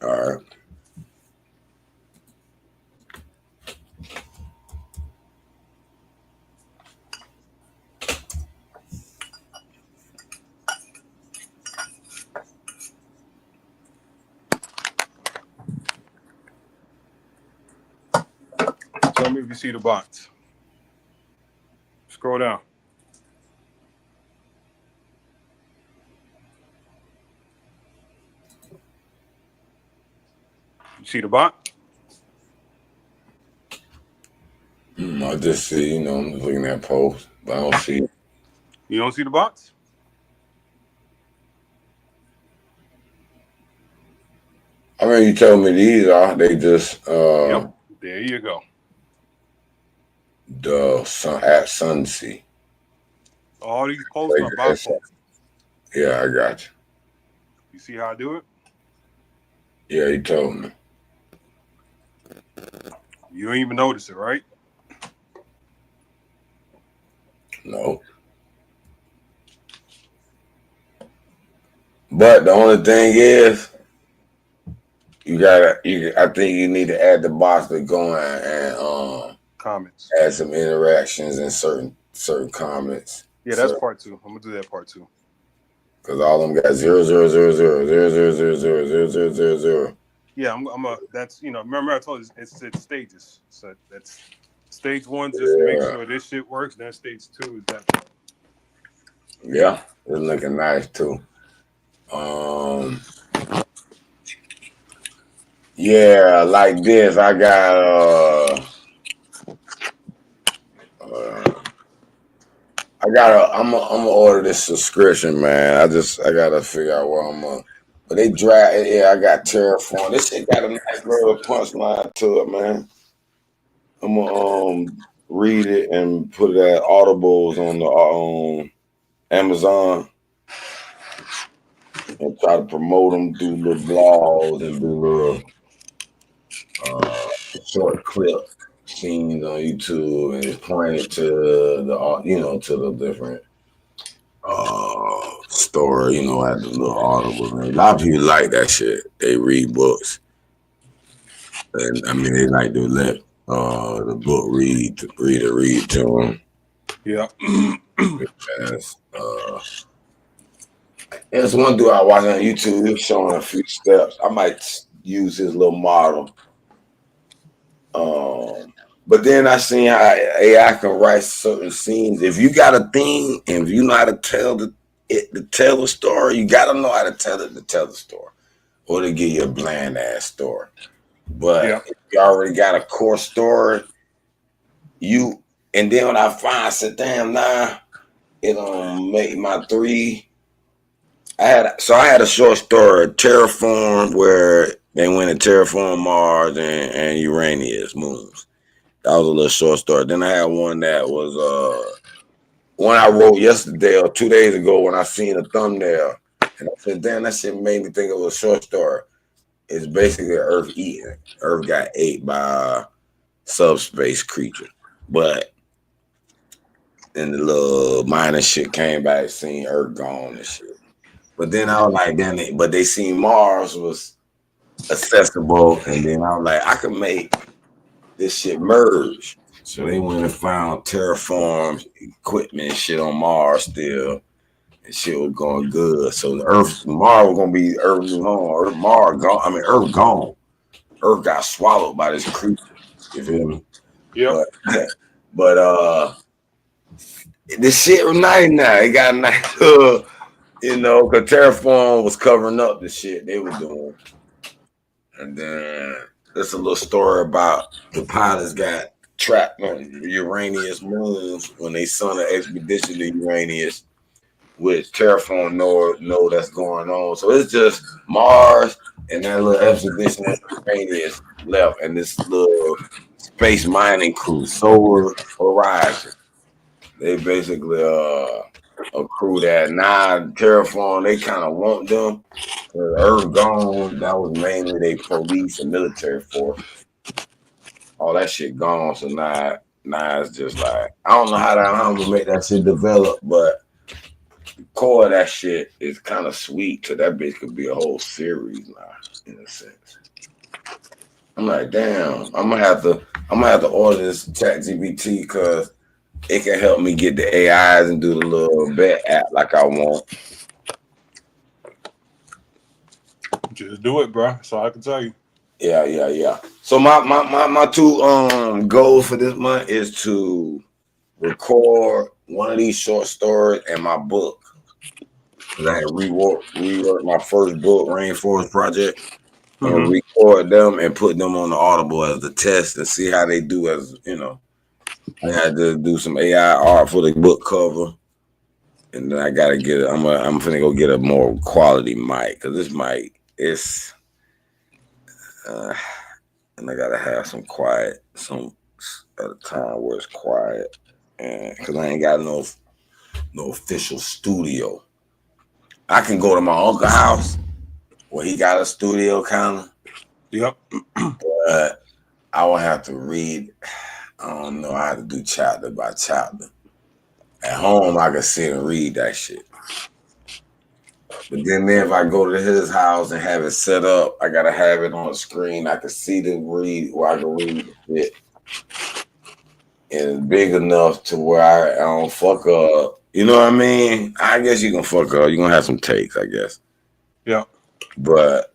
All right. Tell me if you see the bots. Scroll down. You see the bot? I just see, I'm just looking at posts, but I don't see it. You don't see the bots? I mean, you told me these are, they just, Yep, there you go. The sun at Sunsea. All these posts are bot posts. Yeah, I got you. You see how I do it? Yeah, you told me. You don't even notice it, right? No. But the only thing is, I think you need to add the box to go and comments. Add some interactions and certain comments. Yeah, that's part 2. I'm gonna do that part 2. Because all of them got 0, 0, 0, 0, 0, 0, 0, 0, 0, 0, 0. Yeah, that's remember I told you it's stages. So that's stage 1 just to make sure this shit works. Then stage 2 is that part. Yeah, it's looking nice too. Yeah, like this. I got I'm gonna order this subscription, man. I gotta figure out where I'm on. But they drag. Yeah, I got Terraform. This shit got a nice little punchline to it, man. I'm gonna read it and put it at Audibles on the Amazon and try to promote them through little blogs and do little short clip scenes on YouTube and just point it to to the different store, at the little Audible. Man. A lot of people like that shit. They read books. And I mean they like to let the book read to them. Yeah. Because, there's one dude I watch on YouTube. He's showing a few steps. I might use his little model. But then I seen how AI can write certain scenes. If you got a theme and if you know how to tell the story, you got to know how to tell it to tell the story. or they give you a bland ass story. But Yeah. if you already got a core story, you and then when I find sit damn now, it'll make my three. I had a short story, Terraform, where they went to terraform Mars and Uranus moons. That was a little short story. Then I had one that was one I wrote yesterday or 2 days ago when I seen a thumbnail. And I said, damn, that shit made me think of a short story. It's basically Earth eating. Earth got ate by a subspace creature. But then the little minor shit came back, seen Earth gone and shit. But then I was like, but they seen Mars was accessible. And then I was like, I could make this shit merge. So they went and found terraform equipment and shit on Mars still. And shit was going good. So the Earth, Mars was gonna be Earth new home. Earth, Mars gone. I mean, Earth gone. Earth got swallowed by this creature. You feel me? Yep. But but this shit was nice now. It got nice. Because Terraform was covering up the shit they were doing. And then there's a little story about the pilots got trapped on Uranus moons when they sent an expedition to Uranus, which Terraform know that's going on. So it's just Mars and that little expedition at Uranus left, and this little space mining crew, Solar Horizon. They basically a crew that now Terraform they kind of want them. Earth gone. That was mainly they police and military force. All that shit gone. So now it's just like I don't know how I'm gonna make that shit develop, but the core of that shit is kind of sweet. So that bitch could be a whole series now, in a sense. I'm like, damn, I'm gonna have to order this ChatGPT because it can help me get the AIs and do the little bet app like I want. Just do it, bro. That's all I can tell you. Yeah. So my two goals for this month is to record one of these short stories and my book. Cause I had rework my first book, Rainforest Project. I'm gonna Mm-hmm. record them and put them on the Audible as the test and see how they do. As you know, I had to do some AI art for the book cover, and then I gotta get it. I'm finna go get a more quality mic because this mic is. Uh, and I gotta have some at a time where it's quiet, and because I ain't got no official studio. I can go to my uncle's house where he got a studio kind of, Yep. but I would have to read. I don't know. I have to do chapter by chapter. At home, I can sit and read that shit. But then if I go to his house and have it set up, I gotta have it on the screen. I can see the read where I can read the shit. And big enough to where I don't fuck up. You know what I mean? I guess you can fuck up. You're gonna have some takes, I guess. Yep. But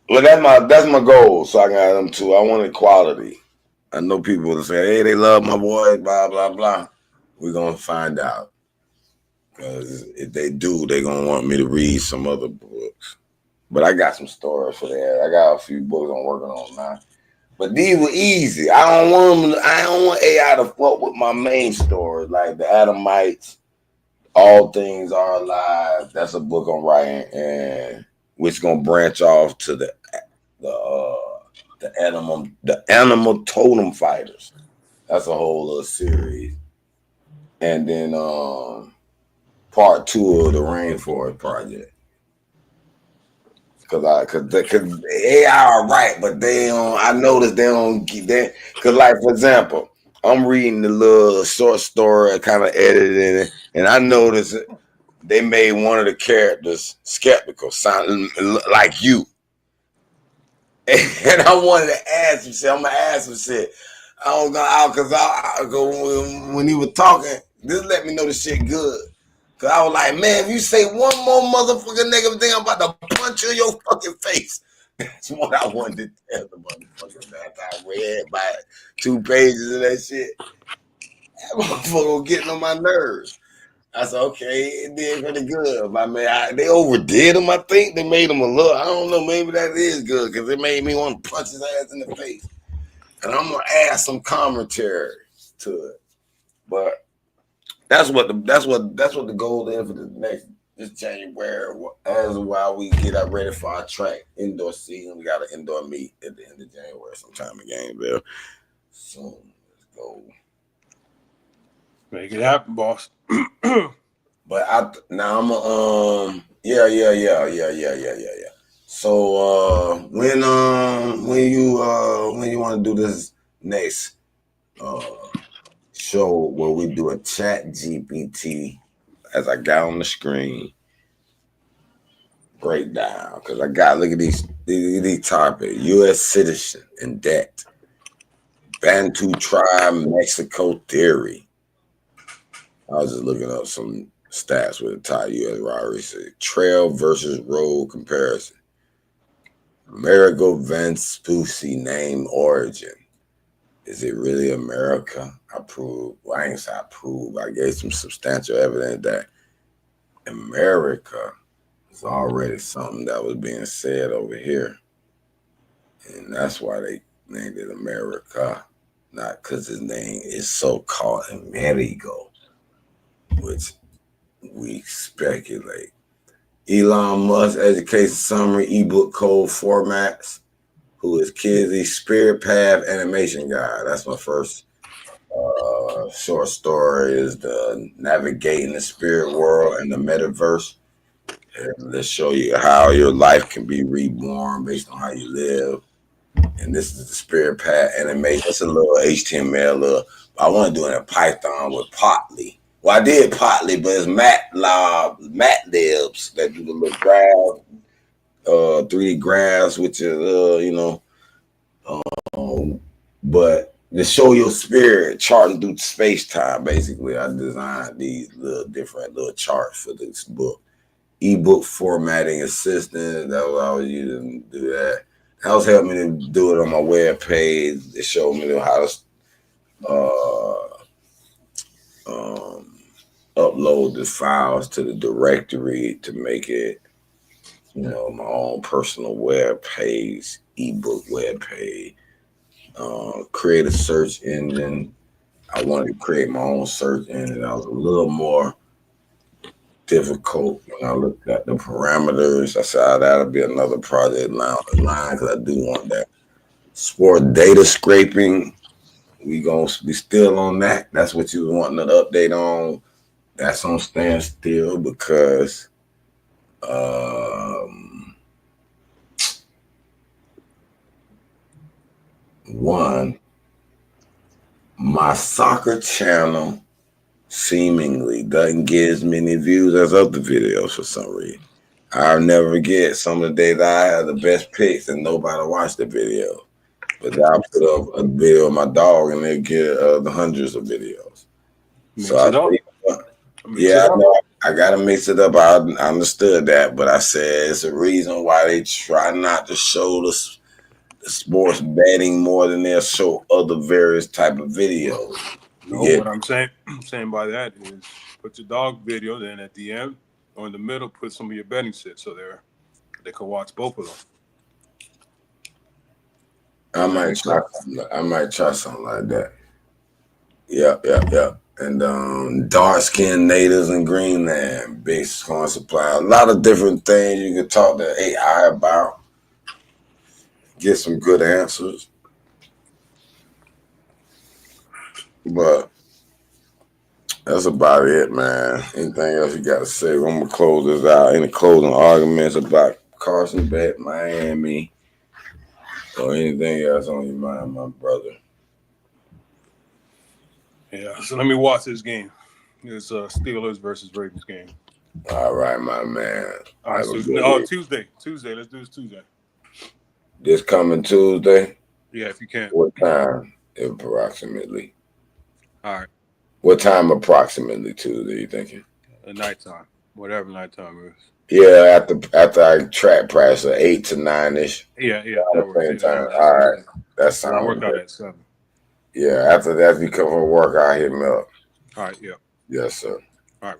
well, that's my goal. So I got them too. I want equality. I know people will say, "Hey, they love my boy," blah blah blah. We're gonna find out because if they do, they're gonna want me to read some other books. But I got some stories for that. I got a few books I'm working on now. But these were easy. I don't want AI to fuck with my main story, like the Adamites. All things are alive. That's a book I'm writing, and which gonna branch off to the animal totem fighters. That's a whole other series, and then part two of the Rainforest Project. Cause AI are right, but they don't. I noticed they don't keep that. Cause like for example, I'm reading the little short story, kind of edited it, and I noticed they made one of the characters skeptical, sound like you. And I wanted to ask some shit. I'm gonna ask some shit. I don't go out because I go when he was talking. This let me know the shit good. Cause I was like, man, if you say one more motherfucking negative thing, I'm about to punch you in your fucking face. That's what I wanted to tell the motherfucker after I read by 2 pages of that shit. That motherfucker was getting on my nerves. I said, okay, it did pretty good. But man, they overdid him. I think they made him a little. I don't know. Maybe that is good because it made me want to punch his ass in the face. And I'm gonna add some commentary to it. But that's what the goal is for the next this January. As while we get up ready for our track indoor season, we got an indoor meet at the end of January, sometime in Gainesville. So let's go. Make it happen, boss. But now I'm yeah. So when you want to do this next show where we do a chat GPT as I got on the screen breakdown because I got look at these topics: U.S. citizen in debt, Bantu tribe, Mexico theory. I was just looking up some stats with the top U.S. robbery. Trail versus road comparison. Amerigo Vespucci name origin. Is it really America? I prove. Well, I ain't say I prove. I gave some substantial evidence that America is already something that was being said over here. And that's why they named it America. Not because his name is so-called Amerigo, which we speculate. Elon Musk education summary ebook code formats. Who is Kizzy Spirit Path animation guy? That's my first short story. Is the navigating the spirit world and the metaverse. And let's show you how your life can be reborn based on how you live. And this is the Spirit Path animation. It's a little HTML. I want to do it in Python with Potly. Well, I did Potly, but it's MATLabs that do the little graph, 3D graphs, which is but to show your spirit charting through space time. Basically, I designed these little different little charts for this book. Ebook formatting assistant. That was I was using to do that. That was helping me to do it on my web page. It showed me how to upload the files to the directory to make it, my own personal web page, ebook web page. Create a search engine. I wanted to create my own search engine. I was a little more difficult when I looked at the parameters. I said that'll be another project line because I do want that. Sport data scraping. We gonna be still on that. That's what you wanting an update on. That's on standstill because one, my soccer channel seemingly doesn't get as many views as other videos for some reason. I'll never get some of the days I have the best picks and nobody watch the video. But I'll put up a video of my dog and they'll get the hundreds of videos. Mix it up. I know I gotta mix it up. I understood that, but I said it's a reason why they try not to show the sports betting more than they'll show other various type of videos. No, what I'm saying by that is put your dog video, then at the end or in the middle, put some of your betting shit so they can watch both of them. I might try something like that. Yeah. And dark skinned natives in Greenland, base corn supply. A lot of different things you can talk to AI about. Get some good answers. But that's about it, man. Anything else you got to say? I'm going to close this out. Any closing arguments about Carson Beck, Miami, or anything else on your mind, my brother? Yeah, so let me watch this game. It's Steelers versus Ravens game. All right, my man. All right, Tuesday. Let's do this Tuesday. This coming Tuesday? Yeah, if you can. What time approximately? All right. What time approximately Tuesday you thinking? Nighttime. Whatever nighttime is. Yeah, after I track practice 8 to 9-ish. Yeah. That works. Time. All right. That sounds I work out at 7. Yeah, after that, if you come from work, I'll hit me up. All right, yeah. Yes, sir. All right.